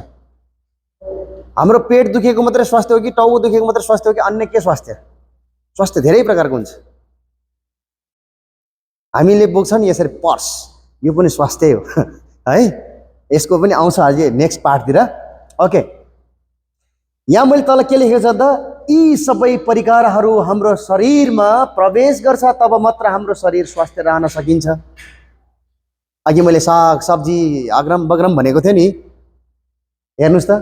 [SPEAKER 1] हाम्रो पेट दुखेको मात्रै स्वास्थ्य हो कि टाउको दुखेको मात्रै स्वास्थ्य हो कि अन्य के स्वास्थ्य? स्वास्थ्य धेरै प्रकारको हुन्छ। हामीले बोक्छ नि यसरी पर्स, यो पनि स्वास्थ्य हो है। यसको पनि आउँछ आज नेक्स्ट पार्टतिर। ओके, यहाँ मैले तल के लेखेको छ त? यी सबै परिकारहरू हाम्रो शरीरमा प्रवेश गर्छ तब मात्र हाम्रो शरीर स्वस्थ रहन सकिन्छ। अघि मैले साग सब्जी अग्रम बग्रम भनेको थिएँ नि। हेर्नुहोस् त,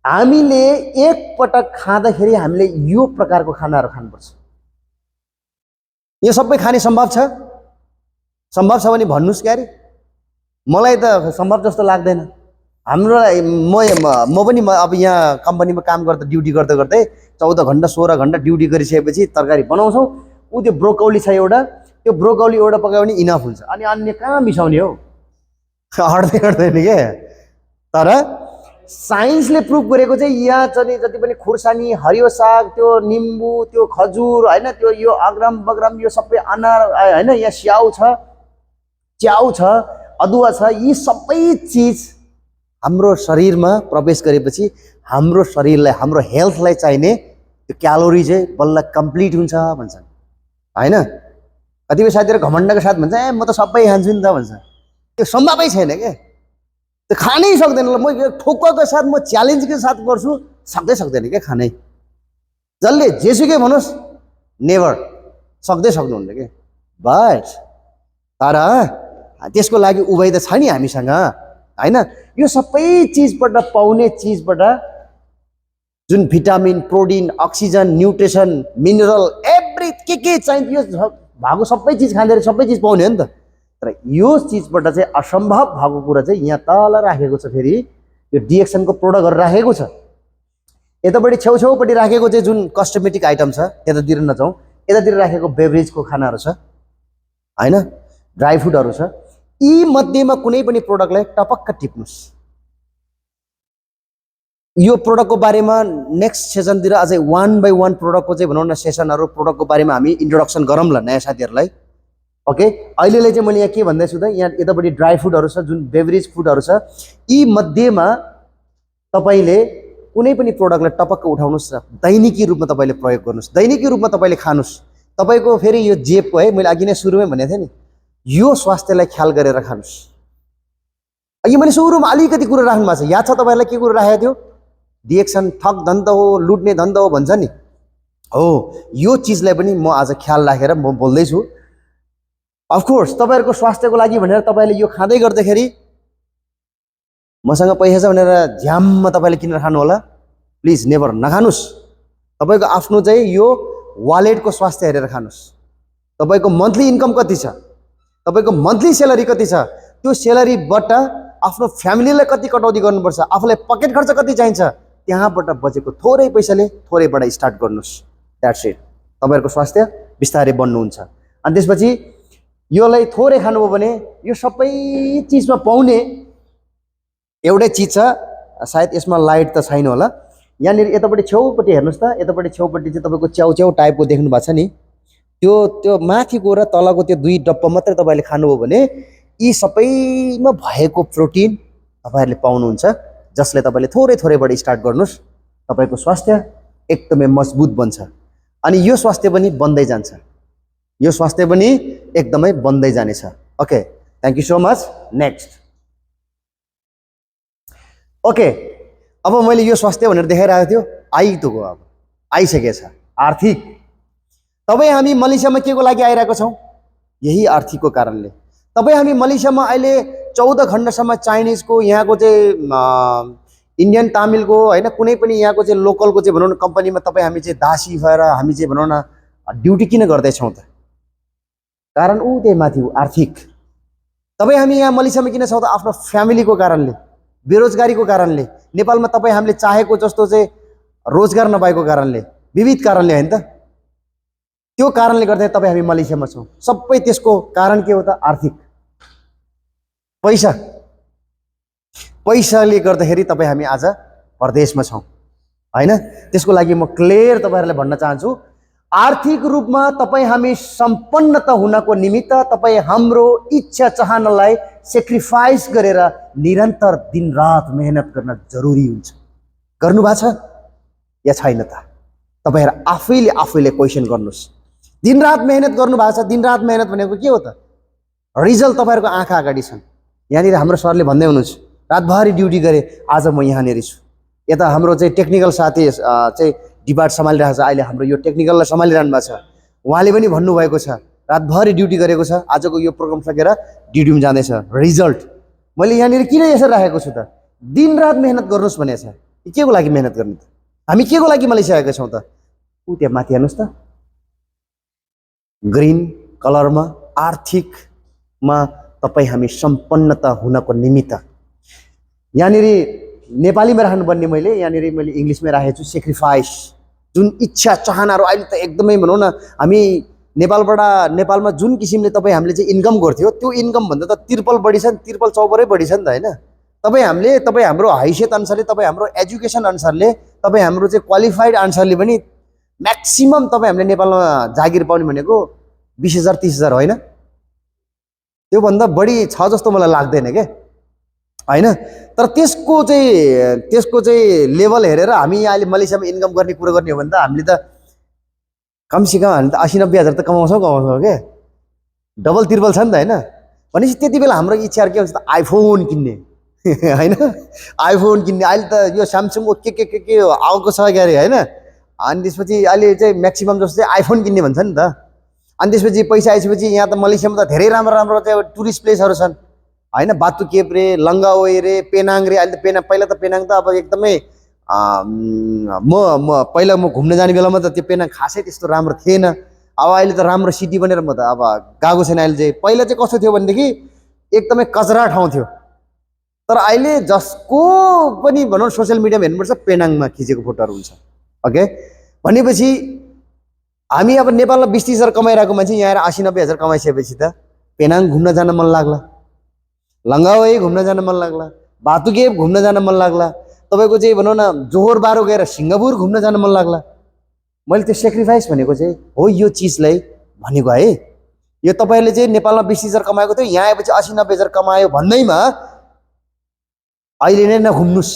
[SPEAKER 1] हामीले एक पटक खाँदाखेरि हामीले यो प्रकारको खानाहरू खानुपर्छ। यो सबै खाने सम्भव छ? सम्भव छ भने भन्नुहोस् क्यारे। मलाई त सम्भव जस्तो लाग्दैन। हाम्रो म पनि अब यहाँ कम्पनीमा काम गर्दा ड्युटी गर्दै गर्दै 14 घन्टा 16 घन्टा ड्युटी गरिसकेपछि तरकारी बनाउँछौँ। ऊ त्यो ब्रोकौली छ एउटा, त्यो ब्रोकौली एउटा पकायो भने इनफ हुन्छ। अनि अन्य कहाँ मिसाउने हो? अड्दैन के। तर साइन्सले प्रुभ गरेको चाहिँ यहाँ चाहिँ जति पनि खुर्सानी, हरियो साग, त्यो निम्बु, त्यो खजुर होइन, त्यो यो अग्रम बग्रम, यो सबै अनार होइन, यहाँ स्याउ छ, च्याउ छ, अदुवा छ, यी सबै चिज हाम्रो शरीरमा प्रवेश गरेपछि हाम्रो शरीरलाई, हाम्रो हेल्थलाई चाहिने त्यो क्यालोरी चाहिँ बल्ल कम्प्लिट हुन्छ भन्छन् होइन। कतिपय साथीहरू घमण्डको साथ भन्छ ए म त सबै खान्छु नि त भन्छ। त्यो सम्भवै छैन क्या, त्यो खानै सक्दैन। ल म ठोक्कको साथ, म च्यालेन्जको साथ गर्छु, सक्दैन क्या खानै। जसले जेसुकै भनोस्, नेभर सक्नुहुन्न क्या। बट तर त्यसको लागि उपाय त छ नि हामीसँग होइन। यो सबै चिजबाट पाउने चिजबाट जुन vitamin, protein, oxygen, nutrition, mineral, every के चाहिन्छ यो भएको सबै चिज खाँदाखेरि सबै चिज पाउने हो नि त। तर यो चिजबाट चाहिँ असम्भव भएको कुरा चाहिँ यहाँ तल राखेको छ। फेरि यो डिएक्सनको प्रोडक्टहरू राखेको छ। यतापट्टि छेउछेउपट्टि राखेको चाहिँ जुन कस्मेटिक आइटम छ त्यतातिर नजाउँ, यतातिर राखेको बेभरेजको खानाहरू छ होइन, ड्राई फ्रुटहरू छ। यी मध्येमा कुनै पनि प्रोडक्टलाई टपक्क टिप्नुहोस्। यो प्रोडक्टको बारेमा नेक्स्ट सेसनतिर अझै 1 बाई 1 प्रोडक्टको चाहिँ भनौँ न सेसनहरू, प्रोडक्टको बारेमा हामी इन्ट्रोडक्सन गरौँ ल नयाँ साथीहरूलाई। ओके, अहिलेलाई चाहिँ मैले यहाँ के भन्दैछु त, यहाँ यतापट्टि ड्राई फ्रुटहरू छ, जुन बेभरेज फुडहरू छ, यी मध्येमा तपाईँले कुनै पनि प्रोडक्टलाई टपक्क उठाउनुहोस् र दैनिकी रूपमा तपाईँले प्रयोग गर्नुहोस्, दैनिकी रूपमा तपाईँले खानुहोस्। तपाईँको फेरि यो जेबको है, मैले अघि नै सुरुमै भनेको थिएँ नि, यो स्वास्थ्यलाई ख्याल गरेर खानुहोस्। अघि मैले सुरुमा अलिकति कुरो राख्नु भएको छ, याद छ तपाईँहरूलाई के कुरो राखेको थियो? डिएक्सन ठग धन्दा हो, लुट्ने धन्दा हो भन्छ नि हो। यो चिजलाई पनि म आज ख्याल राखेर म बोल्दैछु। अफकोर्स तपाईँहरूको स्वास्थ्यको लागि भनेर तपाईँले यो खाँदै गर्दाखेरि मसँग पैसा छ भनेर झ्याममा तपाईँले किनेर खानु होला, प्लिज नेभर नखानुहोस्। तपाईँको आफ्नो चाहिँ यो वालेटको स्वास्थ्य हेरेर खानुहोस्। तपाईँको मन्थली इन्कम कति छ, तपाईँको मन्थली सेलरी कति छ, त्यो सेलरीबाट आफ्नो फ्यामिलीलाई कति कटौती गर्नुपर्छ, आफूलाई पकेट खर्च कति चाहिन्छ, त्यहाँबाट बचेको थोरै पैसाले थोरैबाट स्टार्ट गर्नुहोस्। That's it. तपाईँहरूको स्वास्थ्य बिस्तारै बन्नुहुन्छ। अनि त्यसपछि योलाई थोरै खानुभयो भने यो सबै चिजमा पाउने एउटै चिज छ, सायद यसमा लाइट त छैन होला। यहाँनिर यतापट्टि छेउपट्टि हेर्नुहोस् त, यतापट्टि छेउपट्टि चाहिँ तपाईँको च्याउ टाइपको देख्नु भएको छ नि, त्यो माथिको र तलको त्यो 2 डब्बा मात्रै तपाईँले खानुभयो भने यी सबैमा भएको प्रोटिन तपाईँहरूले पाउनुहुन्छ, जसले तपाईँले थोरैबाट स्टार्ट गर्नुहोस्। तपाईँको स्वास्थ्य एकदमै मजबुत बन्छ। अनि यो स्वास्थ्य पनि बन्दै जान्छ, यो स्वास्थ्य पनि एकदमै बन्दै जानेछ। Okay, thank you so much. Next. Okay, अब मैले यो स्वास्थ्य भनेर देखाइरहेको थियो, आइपुग्यो, अब आइसकेछ आर्थिक। तपाईँ हामी मलेसियामा के को लागि आइरहेको छौँ? यही आर्थिकको कारणले। तपाईँ हामी मलेसियामा अहिले 14 घण्टासम्म चाइनिजको, यहाँको चाहिँ इन्डियन तामिलको होइन, कुनै पनि यहाँको चाहिँ लोकलको चाहिँ भनौँ न कम्पनीमा तपाईँ हामी चाहिँ दासी भएर हामी चाहिँ भनौँ न ड्युटी किन गर्दैछौँ त? कारण त्यही माथि आर्थिक। तपाईँ हामी यहाँ मलेसियामा किन छौँ त? आफ्नो फ्यामिलीको कारणले, बेरोजगारीको कारणले, नेपालमा तपाईँ हामीले चाहेको जस्तो चाहिँ रोजगार नपाएको कारणले, विविध कारणले होइन त? त्यो कारणले गर्दा तपाईँ हामी मलेसियामा छौँ। सबै त्यसको कारण के हो त? आर्थिक। पैसा, पैसाले गर्दाखेरि तपाईँ हामी आज परदेशमा छौँ होइन। त्यसको लागि म क्लियर तपाईँहरूलाई भन्न चाहन्छु, आर्थिक रूपमा तपाईँ हामी सम्पन्नता हुनको निमित्त तपाईँ हाम्रो इच्छा चाहनालाई सेक्रिफाइस गरेर निरन्तर दिनरात मेहनत गर्न जरुरी हुन्छ। गर्नुभएको छ या छैन त? तपाईँहरू आफैले क्वेसन गर्नुहोस्। दिनरात मेहनत गर्नुभएको छ? दिनरात मेहनत भनेको के हो त? रिजल्ट तपाईँहरूको आँखा अगाडि छन्। यहाँनिर हाम्रो सरले भन्दै हुनुहुन्छ, रातभरि ड्युटी गरेँ, आज म यहाँनिर छु। यता हाम्रो चाहिँ टेक्निकल साथी चाहिँ डिपार्ट सम्हालिरहेको छ, अहिले हाम्रो यो टेक्निकललाई सम्हालिरहनु भएको छ, उहाँले पनि भन्नुभएको छ रातभरि ड्युटी गरेको छ, आजको यो प्रोग्राम सकेर ड्युटीमा जाँदैछ। रिजल्ट मैले यहाँनिर किन यसरी राखेको छु त? दिनरात मेहनत गर्नुहोस् भनेको छ। के को लागि मेहनत गर्ने त? हामी के को लागि मलेसिया आएका छौँ त? त्यहाँ माथि हेर्नुहोस् त, ग्रिन कलरमा आर्थिकमा तपाईँ हामी सम्पन्नता हुनको निमित्त। यहाँनिर नेपालीमा राख्नुपर्ने, मैले यहाँनिर मैले इङ्ग्लिसमै राखेको छु, सेक्रिफाइस। जुन इच्छा चाहनाहरू अहिले त एकदमै भनौँ न, हामी नेपालमा जुन किसिमले तपाईँ हामीले चाहिँ इन्कम गर्थ्यो, त्यो इन्कम भन्दा त त्रिपल बढी छ नि, त्रिपल चौबरै बढी छ नि त होइन। तपाईँ हाम्रो हैसियत अनुसारले, तपाईँ हाम्रो एजुकेसन अनुसारले, तपाईँ हाम्रो चाहिँ क्वालिफाइड अनुसारले पनि म्याक्सिमम तपाईँ हामीले नेपालमा जागिर पाउने भनेको 20,000 30,000 होइन, त्योभन्दा बढी छ जस्तो मलाई लाग्दैन क्या होइन। तर त्यसको चाहिँ लेभल हेरेर हामी अहिले मलेसियामा इन्कम गर्ने कुरो गर्ने हो भने त हामीले त कमसेकम हामी त 80-90 हजार त कमाउँछौँ क्या, डबल त्रिपल छ नि त होइन। भनेपछि त्यति बेला हाम्रो इच्छाहरू के हुन्छ त? आइफोन किन्ने होइन, आइफोन किन्ने। अहिले त यो स्यामसङको के आएको छ क्या अरे होइन। अनि त्यसपछि अहिले चाहिँ म्याक्सिमम जस्तो चाहिँ आइफोन किन्ने भन्छ नि त। अनि त्यसपछि पैसा आइसकेपछि यहाँ त मलेसियामा त धेरै राम्रो चाहिँ टुरिस्ट प्लेसहरू छन् होइन, बातु केप रे, लङ्गाओई रे, पेनाङ रे। अहिले त पहिला त पेनाङ त अब एकदमै पहिला म घुम्न जाने बेलामा त त्यो पेनाङ खासै त्यस्तो राम्रो थिएन। अब अहिले त राम्रो सिटी बनेर म त अब गएको छैन। अहिले चाहिँ पहिला चाहिँ कस्तो थियो भनेदेखि एकदमै कचरा ठाउँ थियो, तर अहिले जसको पनि भनौँ सोसियल मिडियामा हेर्नुपर्छ पेनाङमा खिचेको फोटोहरू हुन्छ। ओके, भनेपछि हामी अब नेपालमा 20-30 हजार कमाइरहेको मान्छे यहाँ आएर 80-90 हजार कमाइसकेपछि त पेनाङ घुम्न जान मन लाग्ला, लङ्गाओई घुम्न जान मन लाग्ला, बातुकेप घुम्न जान मन लाग्ला, तपाईँको चाहिँ भनौँ न जोहोर बारो गएर सिङ्गापुर घुम्न जान मन लाग्ला। मैले त्यो सेक्रिफाइस भनेको चाहिँ हो यो चिजलाई भनेको है। यो तपाईँले चाहिँ नेपालमा 20-30 हजार कमाएको थियो, यहाँ आएपछि 80-90 हजार कमायो भन्दैमा अहिले नै नघुम्नुहोस्,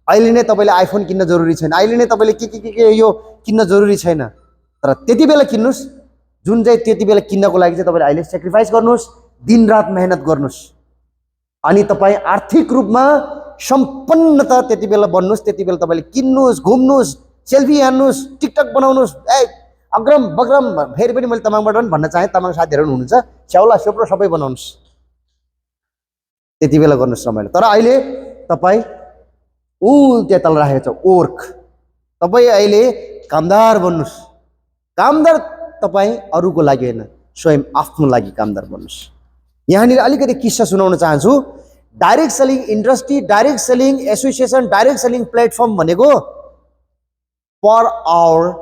[SPEAKER 1] अहिले नै तपाईँले आइफोन किन्न जरुरी छैन, अहिले नै तपाईँले के यो किन्न जरुरी छैन। तर त्यति बेला किन्नुहोस् जुन चाहिँ त्यति बेला किन्नको लागि चाहिँ तपाईँले अहिले सेक्रिफाइस गर्नुहोस्, दिनरात मेहनत गर्नुहोस्, अनि तपाईँ आर्थिक रूपमा सम्पन्नता त्यति बेला बन्नुहोस्। त्यति बेला तपाईँले किन्नुहोस्, घुम्नुहोस्, सेल्फी हान्नुहोस्, टिकटक बनाउनुहोस्, अग्रम बग्रम। फेरि पनि मैले तामाङबाट पनि भन्न चाहेँ, तामाङ साथीहरू पनि हुनुहुन्छ, स्याउला स्योप्रो सबै बनाउनुहोस्, त्यति बेला गर्नुहोस् रमाइलो। तर अहिले तपाईँ त्यहाँ तल राखेको छ ओर्क, तपाईँ अहिले कामदार बन्नुहोस्। कामदार तपाईँ अरूको लागि होइन, स्वयं आफ्नो लागि कामदार बन्नुहोस्। यहाँनिर अलिकति किस्सा सुनाउन चाहन्छु। Direct selling industry, direct selling association, direct selling platform भनेको पर आवर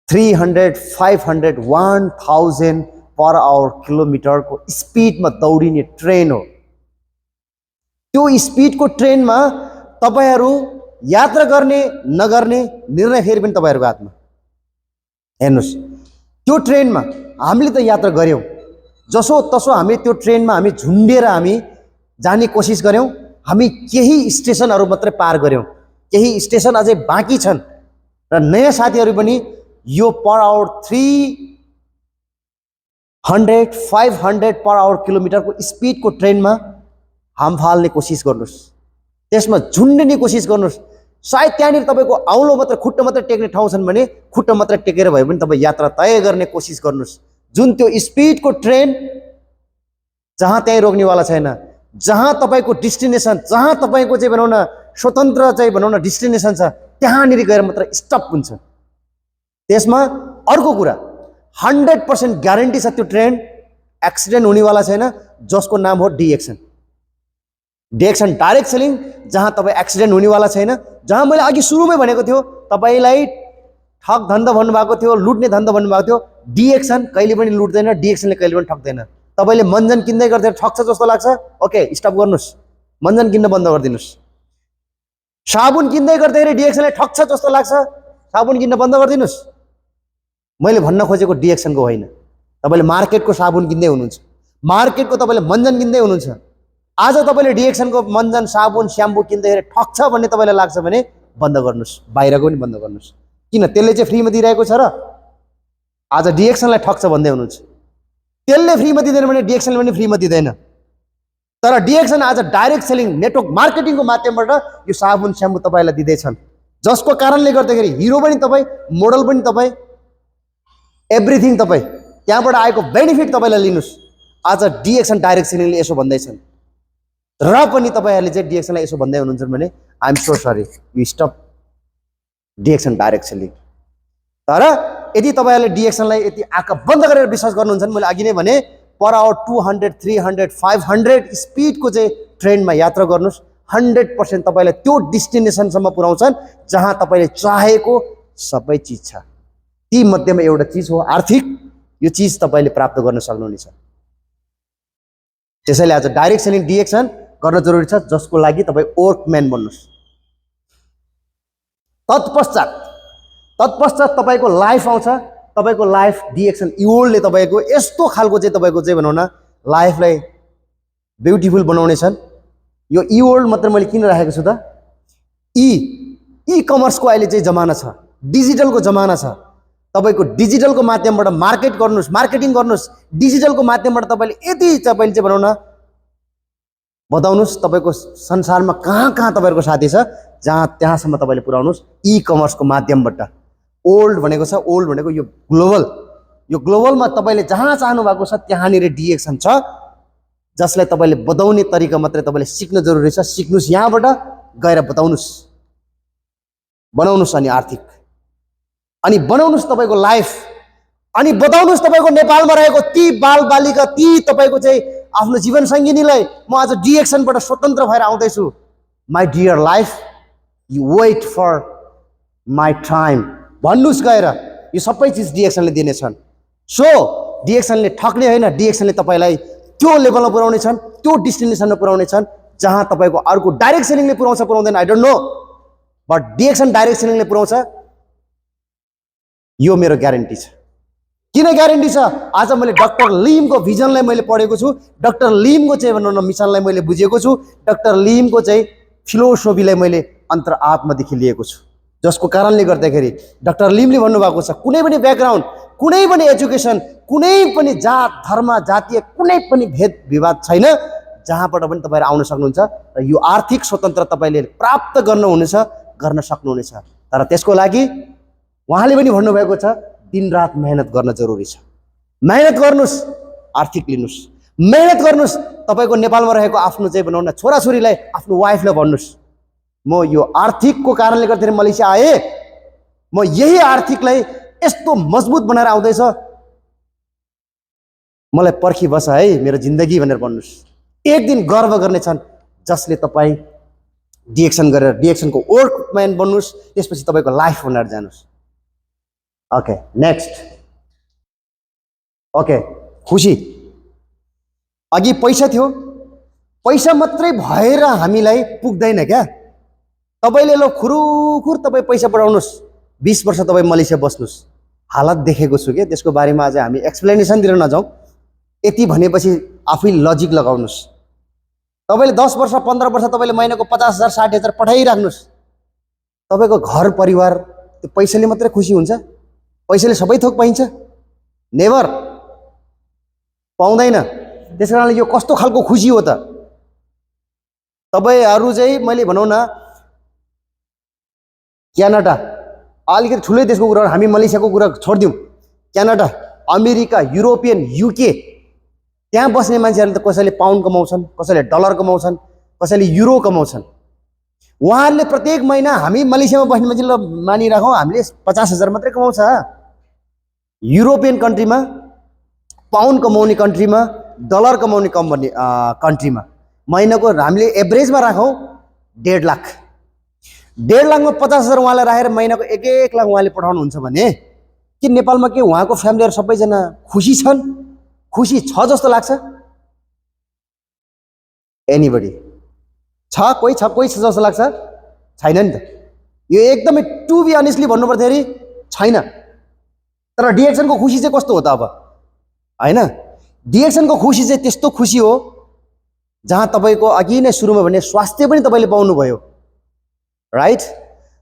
[SPEAKER 1] 300, 500, 1000 पर आवर किलोमिटरको स्पिडमा दौडिने ट्रेन हो। त्यो स्पिडको ट्रेनमा तपाईँहरू यात्रा गर्ने नगर्ने निर्णय फेरि पनि तपाईँहरूको हातमा। हेर्नुहोस्, त्यो ट्रेनमा हामीले त यात्रा गऱ्यौँ, जसो तसो हामी त्यो ट्रेनमा हामी झुन्डेर हामी जाने कोसिस गऱ्यौँ। हामी केही स्टेसनहरू मात्रै पार गऱ्यौँ, केही स्टेसन अझै बाँकी छन्। र नयाँ साथीहरू पनि यो पर आवर 300, 500 पर आवर किलोमिटरको स्पिडको ट्रेनमा हाम फाल्ने कोसिस गर्नुहोस्। त्यसमा झुन्डिने कोसिस गर्नुहोस्। सायद त्यहाँनिर तपाईँको औलो मात्र खुट्टा मात्र टेक्ने ठाउँ छन् भने खुट्टा मात्र टेकेर भए पनि तपाईँ यात्रा तय गर्ने कोसिस गर्नुहोस्। जुन त्यो स्पिडको ट्रेन जहाँ त्यहीँ रोक्नेवाला छैन, जहाँ तपाईँको डेस्टिनेसन, जहाँ तपाईँको चाहिँ भनौँ न स्वतन्त्र चाहिँ भनौँ न डेस्टिनेसन छ, त्यहाँनिर गएर मात्र स्टप हुन्छ। त्यसमा अर्को कुरा 100% ग्यारेन्टी छ, त्यो ट्रेन एक्सिडेन्ट हुनेवाला छैन, जसको नाम हो डिएक्सन। डिएक्सन डाइरेक्ट सेलिङ, जहाँ तपाईँ एक्सिडेन्ट हुनेवाला छैन, जहाँ मैले अघि सुरुमै भनेको थियो तपाईँलाई ठग धन्दा भन्नुभएको थियो, लुट्ने धन्दा भन्नुभएको थियो। डिएक्सन कहिले पनि लुट्दैन, डिएक्सनले कहिले पनि ठग्दैन। तपाईँले मञ्जन किन्दै गर्दै ठग्छ जस्तो लाग्छ, ओके स्टप गर्नुहोस्, मञ्जन किन्न बन्द गरिदिनुहोस्। साबुन किन्दै गर्दाखेरि डिएक्सनले ठग्छ जस्तो लाग्छ, साबुन किन्न बन्द गरिदिनुहोस्। मैले भन्न खोजेको डिएक्सनको होइन, तपाईँले मार्केटको साबुन किन्दै हुनुहुन्छ, मार्केटको तपाईँले मञ्जन किन्दै हुनुहुन्छ। आज तपाईँले डिएक्सनको मञ्जन साबुन स्याम्पू किन्दाखेरि ठग्छ भन्ने तपाईँलाई लाग्छ भने बन्द गर्नुहोस्, बाहिरको पनि बन्द गर्नुहोस्। किन त्यसले चाहिँ फ्रीमा दिइरहेको छ र? आज डिएक्सनलाई ठग्छ भन्दै हुनुहुन्छ। त्यसले फ्रीमा दिँदैन भने डिएक्सनले पनि फ्रीमा दिँदैन। तर डिएक्सन आज डाइरेक्ट सेलिङ नेटवर्क मार्केटिङको माध्यमबाट यो साबुन स्याम्पू तपाईँलाई दिँदैछन्, जसको कारणले गर्दाखेरि हिरो पनि तपाईँ, मोडल पनि तपाईँ, एभ्रिथिङ तपाईँ, त्यहाँबाट आएको बेनिफिट तपाईँलाई लिनुहोस्। आज डिएक्सन डाइरेक्ट सेलिङले यसो भन्दैछन् र पनि तपाईँहरूले चाहिँ डिएक्सनलाई यसो भन्दै हुनुहुन्छ भने I am so sorry, you stop DXN direct selling. तर यदि तपाईँहरूले डिएक्सनलाई यति आँखा बन्द गरेर विश्वास गर्नुहुन्छ भने मैले अघि नै भने पर आवर 200, 300, 500 स्पिडको चाहिँ ट्रेनमा यात्रा गर्नुहोस्। 100% तपाईँलाई त्यो डेस्टिनेसनसम्म पुर्याउँछन् जहाँ तपाईँले चाहेको सबै चिज छ। ती मध्येमा एउटा चिज हो आर्थिक, यो चिज तपाईँले प्राप्त गर्न सक्नुहुनेछ। त्यसैले आज डाइरेक्ट सेलिङ डिएक्सन गर्न जरुरी छ, जसको लागि तपाईँ वर्कम्यान बन्नुहोस्। तत्पश्चात तपाईँको लाइफ आउँछ। तपाईँको लाइफ डिएक्सन इवोल्डले तपाईँको यस्तो खालको चाहिँ तपाईँको चाहिँ भनौँ न लाइफलाई ब्युटिफुल बनाउनेछन्। यो इवोल्ड मात्र मैले किन राखेको छु त? ई कमर्सको अहिले चाहिँ जमाना छ, डिजिटलको जमाना छ। तपाईँको डिजिटलको माध्यमबाट मार्केटिङ गर्नुहोस्। डिजिटलको माध्यमबाट तपाईँले यति तपाईँले चाहिँ भनौँ न बताउनुहोस् तपाईँको संसारमा कहाँ कहाँ तपाईँहरूको साथी छ, जहाँ त्यहाँसम्म तपाईँले पुर्याउनुहोस् ई कमर्सको माध्यमबाट। ओल्ड भनेको छ, ओल्ड भनेको यो ग्लोबल, यो ग्लोबलमा तपाईँले जहाँ चाहनु भएको छ त्यहाँनिर डिएक्सन छ, जसलाई तपाईँले बताउने तरिका मात्रै तपाईँले सिक्न जरुरी छ। सिक्नुहोस्, यहाँबाट गएर बताउनुहोस्, बनाउनुहोस् अनि आर्थिक, अनि बनाउनुहोस् तपाईँको लाइफ, अनि बताउनुहोस् तपाईँको नेपालमा रहेको ती बालबालिका, ती तपाईँको चाहिँ आफ्नो जीवन सङ्गिनीलाई म आज डिएक्सनबाट स्वतन्त्र भएर आउँदैछु। My dear life, you wait for my time भन्नुहोस् गएर। यो सबै चिज डिएक्सनले दिनेछन्। सो डिएक्सनले ठग्ने होइन, डिएक्सनले तपाईँलाई त्यो लेभलमा पुर्याउने छन्, त्यो डेस्टिनेसनमा पुर्याउने छन् जहाँ तपाईँको अर्को डाइरेक्ट सेलिङले पुर्याउँछ पुर्याउँदैन I don't know, but DXN direct सेलिङले पुर्याउँछ, यो मेरो ग्यारेन्टी छ। किन ग्यारेन्टी छ? आज मैले डाक्टर लिमको भिजनलाई मैले पढेको छु, डाक्टर लिमको चाहिँ भनौँ न मिसनलाई मैले बुझेको छु, डाक्टर लिमको चाहिँ फिलोसोफीलाई मैले अन्तरआत्मादेखि लिएको छु, जसको कारणले गर्दाखेरि डाक्टर लिमले भन्नुभएको छ कुनै पनि ब्याकग्राउन्ड, कुनै पनि एजुकेसन, कुनै पनि जात धर्म जातीय कुनै पनि भेद विवाद छैन, जहाँबाट पनि तपाईँहरू आउन सक्नुहुन्छ र यो आर्थिक स्वतन्त्र तपाईँले प्राप्त गर्न सक्नुहुनेछ। तर त्यसको लागि उहाँले पनि भन्नुभएको छ दिनरात मेहनत गर्न जरुरी छ। मेहनत गर्नुहोस्, आर्थिक लिनुहोस्, मेहनत गर्नुहोस्। तपाईँको नेपालमा रहेको आफ्नो चाहिँ भनौँ न छोराछोरीलाई, आफ्नो वाइफलाई भन्नुहोस् म यो आर्थिकको कारणले गर्दाखेरि मलेसिया आएँ, म यही आर्थिकलाई यस्तो मजबुत बनाएर आउँदैछ, मलाई पर्खी बस है मेरो जिन्दगी भनेर भन्नुहोस्। एक दिन गर्व गर्नेछन् जसले तपाईँ डिएक्सन गरेर डिएक्सनको वर्कम्यान बन्नुहोस्, त्यसपछि तपाईँको लाइफ बनाएर जानुहोस्। ओके नेक्स्ट, ओके खुसी। अघि पैसा थियो, पैसा मात्रै भएर हामीलाई पुग्दैन क्या। तपाईँले ल खुरुखुर तपाईँ पैसा पढाउनुहोस्, 20 वर्ष तपाईँ मलेसिया बस्नुहोस्, हालत देखेको छु क्या, त्यसको बारेमा आज हामी एक्सप्लेनेसन दिन नजाउँ। यति भनेपछि आफै लजिक लगाउनुहोस्। तपाईँले 10 वर्ष 15 वर्ष तपाईँले महिनाको 50,000 60,000 पठाइराख्नुहोस्, तपाईँको घर परिवार त्यो पैसाले मात्रै खुसी हुन्छ? पैसाले सबै थोक पाइन्छ? नेभर, पाउँदैन। त्यस कारणले यो कस्तो खालको खुसी हो त? तपाईहरु चाहिँ मैले भनौं न क्यानाडा अलिकति ठुलै देशको कुरा हामी मलेसियाको कुरा छोड्दिउँ क्यानाडा अमेरिका युरोपियन युके त्यहाँ बस्ने मान्छेहरूले त कसैले पाउन्ड कमाउँछन् कसैले डलर कमाउँछन् कसैले युरो कमाउँछन् उहाँहरूले प्रत्येक महिना हामी मलेसियामा बस्ने मान्छेले मानिराखौँ हामीले 50,000 मात्रै कमाउँछ युरोपियन कन्ट्रीमा पाउन्ड कमाउने कन्ट्रीमा डलर कमाउने कन्ट्रीमा महिनाको हामीले एभरेजमा राखौँ 1.5 लाख 1.5 लाखमा 50,000 उहाँलाई राखेर महिनाको 1 लाख उहाँले पठाउनुहुन्छ भने के नेपालमा के उहाँको फ्यामिलीहरु सबैजना खुसी छन् खुसी छ जस्तो लाग्छ एनीबडी कोही छ जस्तो लाग्छ छैन नि त यो एकदमै टु बी अनेस्टली भन्नुपर्दाखेरि छैन तर डिएक्सन को खुसी चाहिँ कस्तो हो त अब हैन डिएक्सन को खुसी चाहिँ त्यस्तो खुसी हो जहाँ तपाईको अघि नै सुरुमा भने स्वास्थ्य पनि तपाईले पाउनु भयो राइट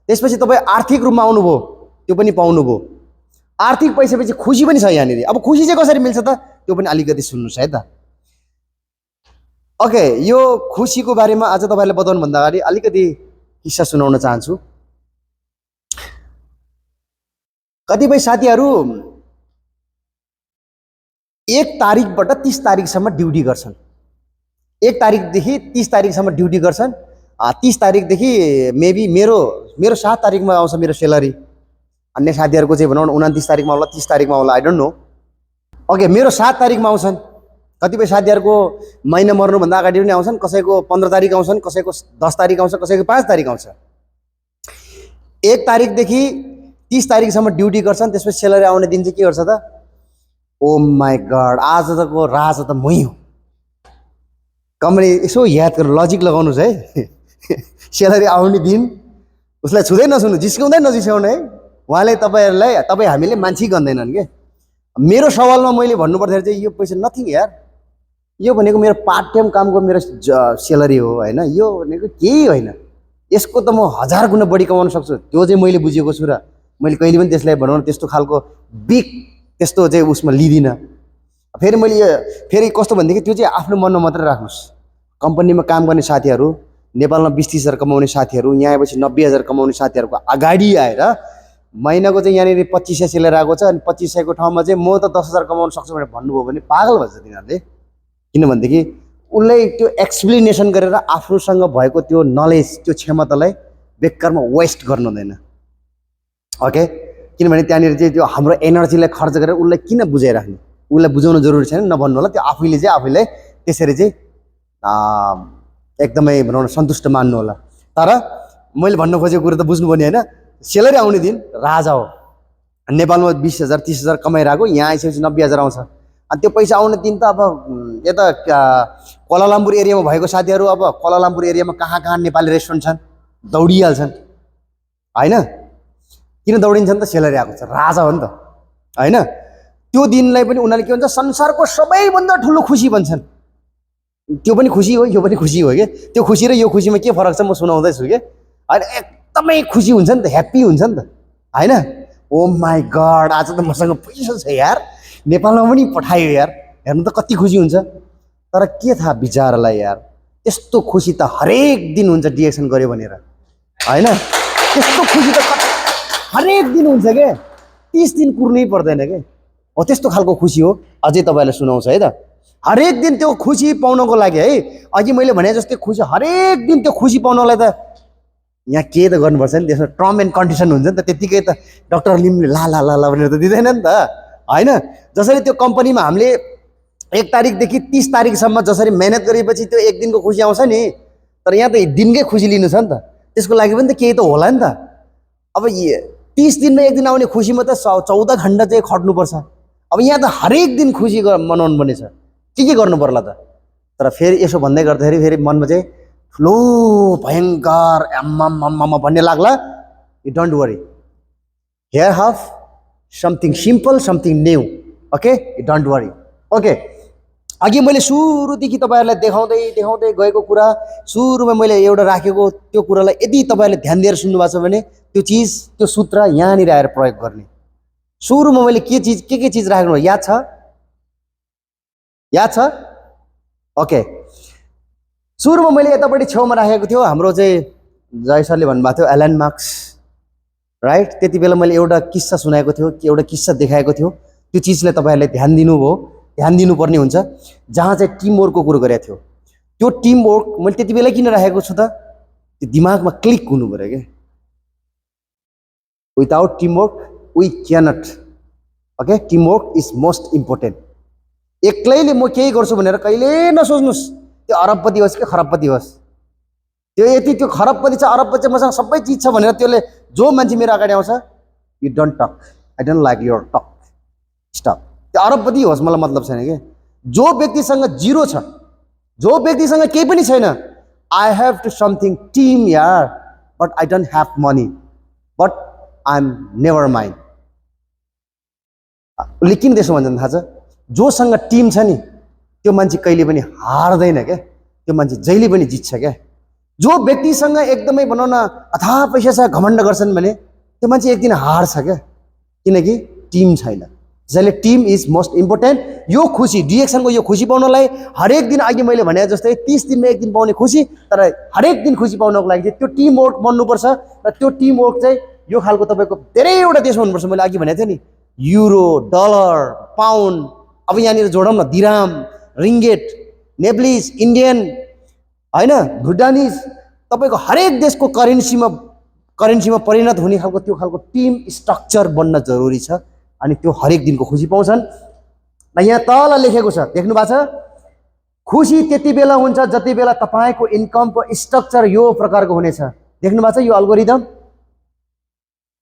[SPEAKER 1] त्यसपछि तपाई आर्थिक रूपमा आउनुभयो त्यो पनि पाउनुभयो आर्थिक पैसापछि खुसी पनि छ यहाँनिर अब खुसी चाहिँ कसरी मिल्छ त त्यो पनि अलिकति सुन्नुस् है त ओके यो खुसीको बारेमा आज तपाईलाई बताउनु भन्दा अगाडि अलिकति किस्सा सुनाउन चाहन्छु कतिपय साथीहरु 1 तारिखबाट 30 तारिखसम्म ड्युटी गर्छन् 1 तारिखदेखि 30 तारिखसम्म ड्युटी गर्छन् 30 तारिखदेखि मेबी मेरो 7 तारिखमा आउँछ मेरो सेलरी अन्य साथीहरुको चाहिँ भनौं 29 तारिखमा होला 30 तारिखमा होला आई डोन्ट नो ओके मेरो 7 तारिखमा आउँछन् कतिपय साथीहरुको महिना मर्नु भन्दा अगाडि पनि आउँछन् कसैको 15 तारिख आउँछन् कसैको 10 तारिख आउँछ कसैको 5 तारिख आउँछ 1 तारिखदेखि 30 तारिखसम्म ड्युटी गर्छन् त्यसपछि सेलरी आउने दिन चाहिँ के गर्छ त ओ माय गॉड आज तको राजा त मै हो कम्पनी यसो याद गरेर लजिक लगाउनुस् है सेलरी आउने दिन उसलाई छुदै नछुनु जिस्काउँदै नजिस्काउनु है उहाँले तपाईहरुलाई तपाई हामीले मान्छे गन्दैनन् के मेरो सवालमा मैले भन्नु पर्दाखेरि चाहिँ यो पैसा नथिङ यार यो भनेको मेरो पार्ट टाइम कामको मेरो सेलरी हो हैन यो भनेको केही होइन यसको त म 1000 गुणा बढी कमाउन सक्छु त्यो चाहिँ मैले बुझेको छु र मैले कहिले पनि त्यसलाई भनौं त्यस्तो खालको बिग त्यस्तो चाहिँ उसमा लिदिन फेरि मैले फेरि कस्तो भन्देखि त्यो चाहिँ आफ्नो मनमा मात्र राख्नुस् कम्पनीमा काम गर्ने साथीहरु नेपालमा 20-30,000 कमाउने साथीहरु यहाँ आएपछि 90,000 कमाउने साथीहरुको अगाडि आएर महिनाको चाहिँ यहाँनिर 2500 सेलरी आएको छ अनि 2500 को ठाउँमा चाहिँ म त 10,000 कमाउन सक्छु भनेर भन्नुभयो भने पागल भन्छ तिनीहरुले किनभनेदेखि उले त्यो एक्सप्लेनेसन गरेर आफूसँग भएको त्यो नलेज त्यो क्षमतालाई बेकारमा वेस्ट गर्नु हुँदैन ओके किनभने त्यहाँनिर चाहिँ त्यो हाम्रो एनर्जीलाई खर्च गरेर उलाई किन बुझाइराख्ने उलाई बुझाउन जरुरी छैन नभन्नु होला त्यो आफैले चाहिँ आफैलाई त्यसरी चाहिँ एकदमै भनौं न सन्तुष्ट मान्नु होला तर मैले भन्न खोजेको कुरा त बुझ्नु पर्ने हैन सेलरी आउने दिन राजा हो नेपालमा 20,000 30,000 कमाइराको यहाँ आइसकेपछि 90,000 आउँछ अनि त्यो पैसा आउने दिन त अब यता कोलालम्पुर एरियामा भएको साथीहरु अब कोलालम्पुर एरियामा कहाँ नेपाली रेस्टुरेन्ट छन् दौडिहाल्छन् हैन किन दौडिन्छन् त सेलरी आएको छ राजा हो नि त हैन त्यो दिनलाई पनि उनीहरुले के भन्छ संसारको सबैभन्दा ठुलो खुसी भन्छन् त्यो पनि खुसी हो यो पनि खुसी हो के त्यो खुसी र यो खुसीमा के फरक छ म सुनाउँदै छु के हैन एकदमै खुसी हुन्छ नि त ह्याप्पी हुन्छ नि त हैन ओ माय गॉड आज त मसँग पैसा छ यार नेपालमा पनि पठायो यार हेर्नु त कति खुसी हुन्छ तर के थाहा बिचारालाई यार त्यस्तो खुसी त हरेक दिन हुन्छ डिएक्सन गर्यो भनेर हैन त्यस्तो खुसी त हरेक दिन हुन्छ के 30 दिन कुर्नै पर्दैन के हो त्यस्तो खालको खुसी हो अझै तपाईलाई सुनाउँछ है त हरेक दिन त्यो खुसी पाउनको लागि है अघि मैले भने जस्तै खुसी हरेक दिन त्यो खुसी पाउनलाई त यहाँ के त गर्नुपर्छ नि त्यसमा टर्म एन्ड कन्डिसन हुन्छ नि त त्यतिकै त डाक्टर लिमले ला ला ला भनेर त दिदैन नि त हैन जसरी त्यो कम्पनीमा हामीले 1 तारिखदेखि 30 तारिखसम्म जसरी मेहनत गरेपछि त्यो एक दिनको खुसी आउँछ नि तर यहाँ त दिनकै खुसी लिनु छ नि त त्यसको लागि पनि त केही त होला नि त अब 30 दिनमा एक दिन आउने खुसीमा त 14 घण्टा चाहिँ खट्नुपर्छ अब यहाँ त हरेक दिन खुसी मनाउनु पर्ने छ के गर्नु पर्ला त तर फेरि यसो भन्दै गर्दाखेरि फेरि मनमा चाहिँ ठुलो भयंकर अम्मा भन्ने लाग्ला you don't worry here half something simple something new okay you don't worry okay अघि मैले सुरुदेखि तपाईहरुलाई देखाउँदै गएको कुरा सुरुमा मैले एउटा राखेको त्यो कुरालाई यदि तपाईहरुले ध्यान दिएर सुन्नु भएको छ भने त्यो चीज त्यो सूत्र यहाँनिर आएर प्रयोग गर्ने सुरुमा मैले के चीज राख्नु याद छ? याद छ? ओके, अब यहाँ त हरेक दिन खुसी गर्नु पर्छ। अब यहाँ त हरेक दिन खुसी पाउनको लागि है अघि मैले भने जस्तै खुसी हरेक दिन खुसी पाउनलाई त यहाँ त दिनकै खुसी लिनु छ नि त त्यसको लागि पनि त केही त होला नि त अब 30 दिनमा एक दिन आउने खुसीमा त 14 घण्टा चाहिँ खट्नुपर्छ अब यहाँ त हरेक दिन खुसी मनाउनु पर्ने छ। याद छ? ओके सुरुमा मैले यतापट्टि छेउमा राखेको थियो हाम्रो चाहिँ जय सरले भन्नुभएको थियो एलन मार्क्स, राइट? त्यति बेला मैले एउटा किस्सा सुनाएको थियो, एउटा किस्सा देखाएको थियो। त्यो चिजलाई तपाईँहरूले ध्यान दिनुभयो, ध्यान दिनुपर्ने हुन्छ। जहाँ चाहिँ टिमवर्कको कुरो गरेको थियो, त्यो टिमवर्क मैले त्यति बेला किन राखेको छु त? त्यो दिमागमा क्लिक हुनु पऱ्यो क्या। Without teamwork we cannot, okay? Teamwork is most important. एक्लैले म केही गर्छु भनेर कहिले नसोच्नुहोस्, त्यो अरबपति होस् कि खरबपति होस्। त्यो यति त्यो खरबपति छ, अरबपति छ, मसँग सबै चिज छ भनेर त्यसले जो मान्छे मेरो अगाडि आउँछ, you don't talk, I don't like your talk, stop. त्यो अरबपति होस् मलाई मतलब छैन कि। जो व्यक्तिसँग जिरो छ, जो व्यक्तिसँग केही पनि छैन, I have to something team यार, but I don't have money, but I am never mind. उसले किन त्यसो भन्छन् थाहा छ? जोसँग टिम छ नि त्यो मान्छे कहिले पनि हार्दैन क्या, त्यो मान्छे जहिले पनि जित्छ क्या। जो व्यक्तिसँग एकदमै भनौँ न अथाह पैसा छ, घमण्ड गर्छन् भने त्यो मान्छे एक दिन हार्छ क्या, किनकि टिम छैन। त्यसैले टिम इज मोस्ट इम्पोर्टेन्ट। यो खुसी, डिएक्सनको यो खुसी पाउनलाई हरेक दिन, अघि मैले भने जस्तै 30 दिनमा एक दिन पाउने खुसी, तर हरेक दिन खुसी पाउनको लागि चाहिँ त्यो टिमवर्क बन्नुपर्छ। र त्यो टिमवर्क चाहिँ यो खालको तपाईँको धेरैवटा देशमा हुनुपर्छ। मैले अघि भनेको थिएँ नि, युरो, डलर, पाउन्ड, अब यहाँनिर जोडौँ न, दिराम, रिङ्गेट, नेप्लिज, इन्डियन, होइन, भुटानिज, तपाईँको हरेक देशको करेन्सीमा परिणत हुने खालको त्यो खालको टिम स्ट्रक्चर बन्न जरुरी छ। अनि त्यो हरेक दिनको खुसी पाउँछन्। र यहाँ तल लेखेको छ, देख्नु भएको छ? खुसी त्यति बेला हुन्छ जति बेला तपाईँको इन्कमको स्ट्रक्चर यो प्रकारको हुनेछ। देख्नु भएको छ यो अल्गोरिदम?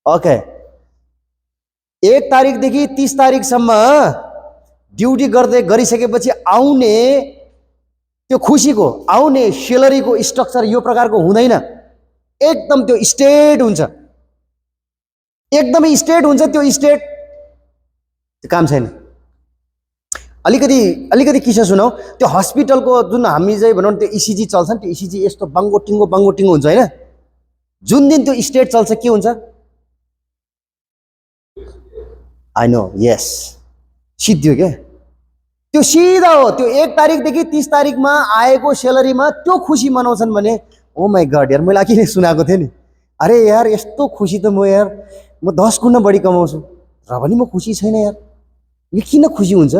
[SPEAKER 1] ओके, 1 तारिकदेखि 30 तारिकसम्म ड्युटी गरिसकेपछि आउने त्यो खुसीको आउने सेलरीको स्ट्रक्चर यो प्रकारको हुँदैन। एकदम त्यो स्टेट हुन्छ, एकदमै स्टेट हुन्छ। त्यो स्टेट काम छैन। अलिकति किस्सा सुनाऊ। त्यो हस्पिटलको जुन हामी चाहिँ भनौँ त्यो इसिजी चल्छ नि, त्यो इसिजी यस्तो बाङ्गो टिङ्गो हुन्छ होइन? जुन दिन त्यो स्टेट चल्छ के हुन्छ? आई नो, यस, सिद्धियो क्या। त्यो सिधा हो। त्यो 1 तारिकदेखि 30 तारिकमा आएको सेलरीमा त्यो खुसी मनाउँछन् भने, ओ माई गड यार, मैले अघि नै सुनाएको थिएँ नि, अरे यार यस्तो खुसी त म 10 गुणा बढी कमाउँछु र पनि म खुसी छैन यार, यो किन खुसी हुन्छ?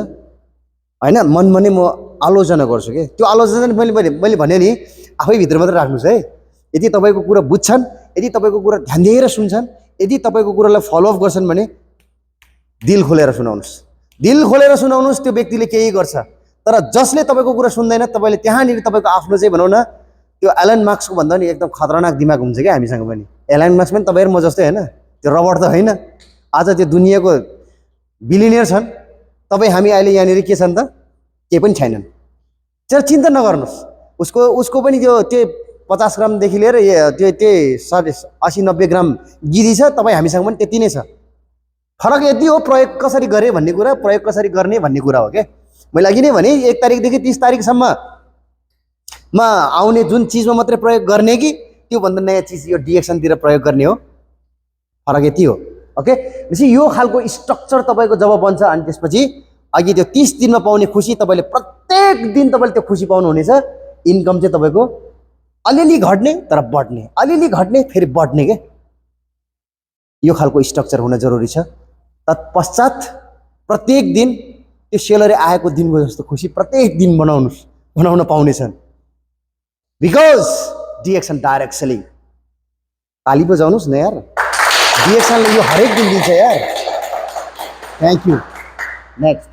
[SPEAKER 1] होइन, मनमा नै म आलोचना गर्छु क्या। त्यो आलोचना मैले भने नि, आफै भित्र मात्रै राख्नुहोस् है। यदि तपाईँको कुरा बुझ्छन्, यदि तपाईँको कुरा ध्यान दिएर सुन्छन्, यदि तपाईँको कुरालाई फलोअप गर्छन् भने दिल खोलेर सुनाउनुहोस्, दिल खोलेर सुनाउनुहोस्। त्यो व्यक्तिले केही गर्छ, तर जसले तपाईँको कुरा सुन्दैन, तपाईँले त्यहाँनिर तपाईँको आफ्नो चाहिँ भनौँ न त्यो एलन मार्क्सको भन्दा नि एकदम खतरनाक दिमाग हुन्छ क्या हामीसँग पनि। एलन मार्क्स पनि तपाईँहरू म जस्तै होइन, त्यो रबर्ट त होइन। आज त्यो दुनियाँको बिलिनियर छन्, तपाईँ हामी अहिले यहाँनिर के छन् त? केही पनि छैनन्। त्यसलाई चिन्ता नगर्नुहोस्। उसको पनि त्यो 50 ग्रामदेखि लिएर त्यो 80-90 ग्राम गिरी छ, तपाईँ हामीसँग पनि त्यति नै छ। फरक यति हो, प्रयोग कसरी गरे भन्ने कुरा, प्रयोग कसरी गर्ने भन्ने कुरा हो क्या। मैले अघि नै भने 1 तारिकदेखि 30 तारिकसम्ममा आउने जुन चिजमा मात्रै प्रयोग गर्ने कि त्योभन्दा नयाँ चिज यो डिएक्सनतिर प्रयोग गर्ने हो। फरक यति हो, ओके? त्यसपछि यो खालको स्ट्रक्चर तपाईँको जब बन्छ अनि त्यसपछि अघि त्यो 30 दिनमा पाउने खुसी तपाईँले प्रत्येक दिन तपाईँले त्यो खुसी पाउनुहुनेछ। इन्कम चाहिँ तपाईँको अलिअलि घट्ने तर बढ्ने, अलिअलि घट्ने फेरि बढ्ने क्या। यो खालको स्ट्रक्चर हुन जरुरी छ। तत्पश्चात प्रत्येक दिन त्यो सेलरी आएको दिनको जस्तो खुसी प्रत्येक दिन बनाउन पाउनेछन्। Because DXN direct selling. ताली बजाउनुहोस् न यार, डिएक्सनले यो हरेक दिन दिन्छ यार। Thank you. Next.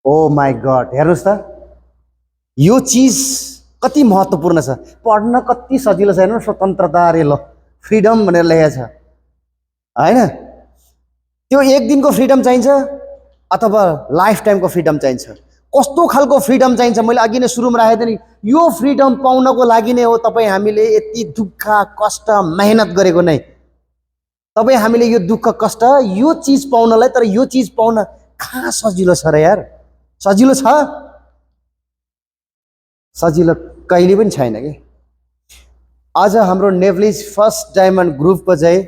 [SPEAKER 1] Oh my God, हेर्नुहोस् त यो चिज कति महत्त्वपूर्ण छ। पढ्न कति सजिलो छ हेर्नु, स्वतन्त्रता रे ल फ्रिडम भनेर लेखेको छ होइन? त्यो एक दिनको फ्रिडम चाहिन्छ अथवा लाइफ टाइमको फ्रिडम चाहिन्छ? कस्तो खालको फ्रिडम चाहिन्छ? मैले अघि नै सुरुमा राखेको थिएँ नि, यो फ्रिडम पाउनको लागि नै हो तपाईँ हामीले यति दुःख कष्ट मेहनत गरेको नै। तपाईँ हामीले यो दुःख कष्ट यो चिज पाउनलाई, तर यो चिज पाउन कहाँ सजिलो छ र यार? सजिलो छ? सजिलो कहिले पनि छैन कि। आज हाम्रो नेभलिज फर्स्ट डायमन्ड ग्रुपको चाहिँ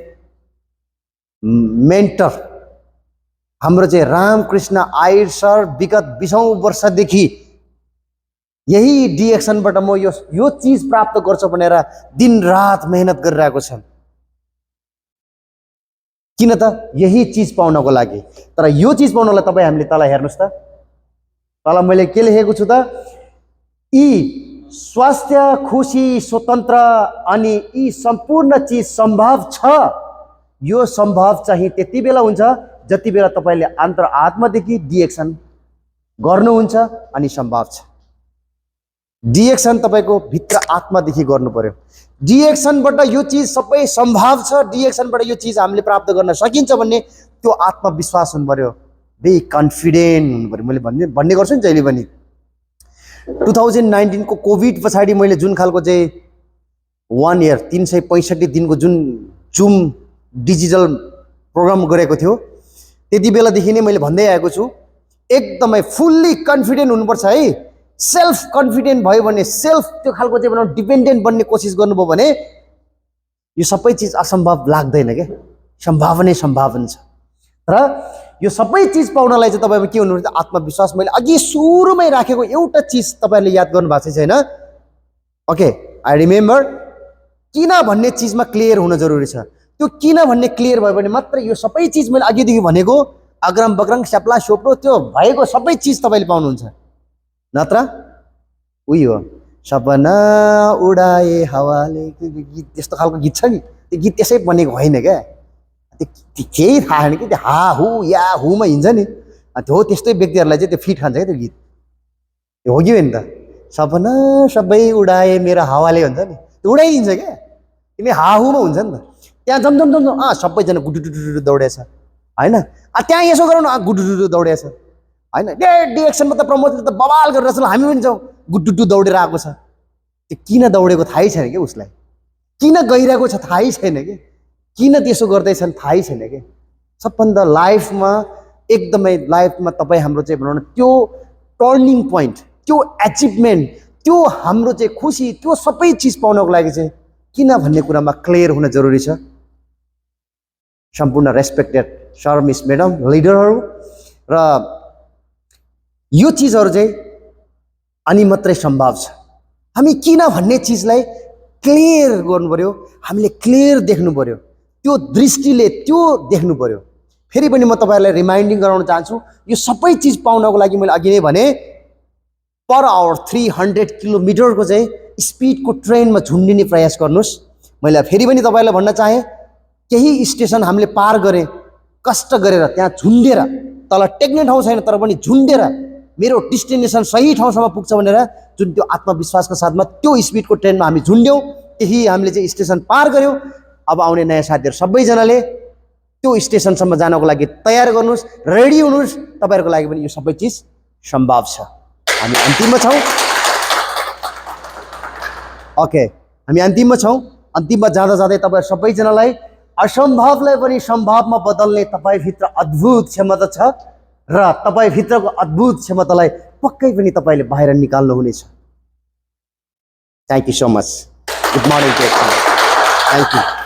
[SPEAKER 1] मेन्टर हाम्रो चाहिँ रामकृष्ण आयर सर विगत 20औं वर्षदेखि यही डिएक्सनबाट म यो चिज प्राप्त गर्छु भनेर दिन रात मेहनत गरिरहेको छन्। किन त? यही चिज पाउनको लागि। तर यो चिज पाउनलाई तपाईँ हामीले तल हेर्नुहोस् त, तल मैले के लेखेको छु त, यी स्वास्थ्य, खुसी, स्वतन्त्र अनि यी सम्पूर्ण चिज सम्भव छ। यो सम्भव चाहिँ त्यति बेला हुन्छ जति बेला तपाईँले अन्तर आत्मादेखि डिएक्सन गर्नुहुन्छ अनि सम्भव छ। डिएक्सन तपाईँको भित्र आत्मादेखि गर्नु पर्यो। डिएक्सनबाट यो चिज सबै सम्भव छ, डिएक्सनबाट यो चिज हामीले प्राप्त गर्न सकिन्छ भन्ने त्यो आत्मविश्वास हुनु पर्यो। बी कन्फिडेन्ट हुनु पर्यो। मैले भन्ने गर्छु नि जहिले पनि। 2019 को कोभिड पछाडि मैले जुन खालको चाहिँ 1 इयर 365 दिनको जुन जुम डिजिटल प्रोग्राम गरेको थियो, त्यति बेलादेखि नै मैले भन्दै आएको छु, एकदमै फुल्ली कन्फिडेन्ट हुनुपर्छ है। सेल्फ कन्फिडेन्ट भयो भने, सेल्फ त्यो खालको चाहिँ भनौँ डिपेन्डेन्ट बन्ने कोसिस गर्नुभयो भने यो सबै चिज असम्भव लाग्दैन क्या, सम्भावनै सम्भावना छ। र यो सबै चिज पाउनलाई चाहिँ तपाईँमा के हुनुपर्छ? आत्मविश्वास। मैले अघि सुरुमै राखेको एउटा चिज तपाईँहरूले याद गर्नु भएको छैन? Okay, I remember. किन भन्ने चिजमा क्लियर हुन जरुरी छ। त्यो किन भन्ने क्लियर भयो भने मात्र यो सबै चिज मैले अघिदेखि भनेको अग्रम बग्रम स्याप्ला सोप्रो त्यो भएको सबै चिज तपाईँले पाउनुहुन्छ। नत्र उही हो, सपना उडाए हावाले, गीत त्यस्तो खालको गीत छ नि, त्यो गीत त्यसै बनेको होइन क्या। त्यो केही थाहा छैन कि त्यो हा हु या हुमा हिँड्छ नि, त्यो त्यस्तै व्यक्तिहरूलाई चाहिँ त्यो फिट खान्छ क्या त्यो गीत। त्यो हो कि होइन त? सपना सबै उडाए मेरो हावाले हुन्छ नि, त्यो उडाइदिन्छ क्या। तिमी हा हुमा हुन्छ नि त। त्यहाँ जमजम सबैजना गुडुडुडु दौडेछ होइन, त्यहाँ यसो गरौँ न, गुडुडुडु दौडेछ होइन। डिएक्सनमा त प्रमोदले त बवाल गरेर छ, हामी पनि जाउँ, गुडुडु दौडेर आएको छ। त्यो किन दौडेको थाहै छैन क्या उसलाई, किन गइरहेको छ थाहै छैन कि, किन त्यसो गर्दैछन् थाहै छैन कि। सबभन्दा लाइफमा एकदमै लाइफमा तपाईँ हाम्रो चाहिँ भनौँ न त्यो टर्निङ पोइन्ट, त्यो एचिभमेन्ट, त्यो हाम्रो चाहिँ खुसी, त्यो सबै चिज पाउनको लागि चाहिँ किन भन्ने कुरामा क्लियर हुन जरुरी छ। सम्पूर्ण रेस्पेक्टेड सर मिस म्याडम, लिडरहरू, र यो चिजहरू चाहिँ अनि मात्रै सम्भव छ। हामी किन भन्ने चिजलाई क्लियर गर्नु पर्यो, हामीले क्लियर देख्नु पर्यो, त्यो दृष्टिले त्यो देख्नु पर्यो। फेरि पनि म तपाईँहरूलाई रिमाइन्डिङ गराउन चाहन्छु, यो सबै चिज पाउनको लागि मैले अघि नै भने पर आवर 300 किलोमिटरको चाहिँ स्पिडको ट्रेनमा झुन्डिने प्रयास गर्नुहोस्। मैले फेरि पनि तपाईँलाई भन्न चाहेँ, केही स्टेसन हामीले पार गरेँ कष्ट गरेर, त्यहाँ झुन्डेर, तल टेक्ने ठाउँ छैन तर पनि झुन्डेर मेरो डेस्टिनेसन सही ठाउँसम्म पुग्छ भनेर जुन त्यो आत्मविश्वासको साथमा त्यो स्पिडको ट्रेनमा हामी झुन्ड्यौँ, त्यही हामीले चाहिँ स्टेसन पार गऱ्यौँ। अब आउने नयाँ साथीहरू सबैजनाले त्यो स्टेसनसम्म जानको लागि तयार गर्नुहोस्, रेडी हुनुहोस्। तपाईँहरूको लागि पनि यो सबै चिज सम्भव छ। हामी अन्तिममा छौँ। ओके, हामी अन्तिममा छौँ। अन्तिममा जाँदा जाँदै तपाईँ सबैजनालाई असम्भवलाई पनि सम्भवमा बदल्ने तपाईँभित्र अद्भुत क्षमता छ र तपाईँभित्रको अद्भुत क्षमतालाई पक्कै पनि तपाईँले बाहिर निकाल्नुहुनेछ। Thank you so much. Good morning. Thank you.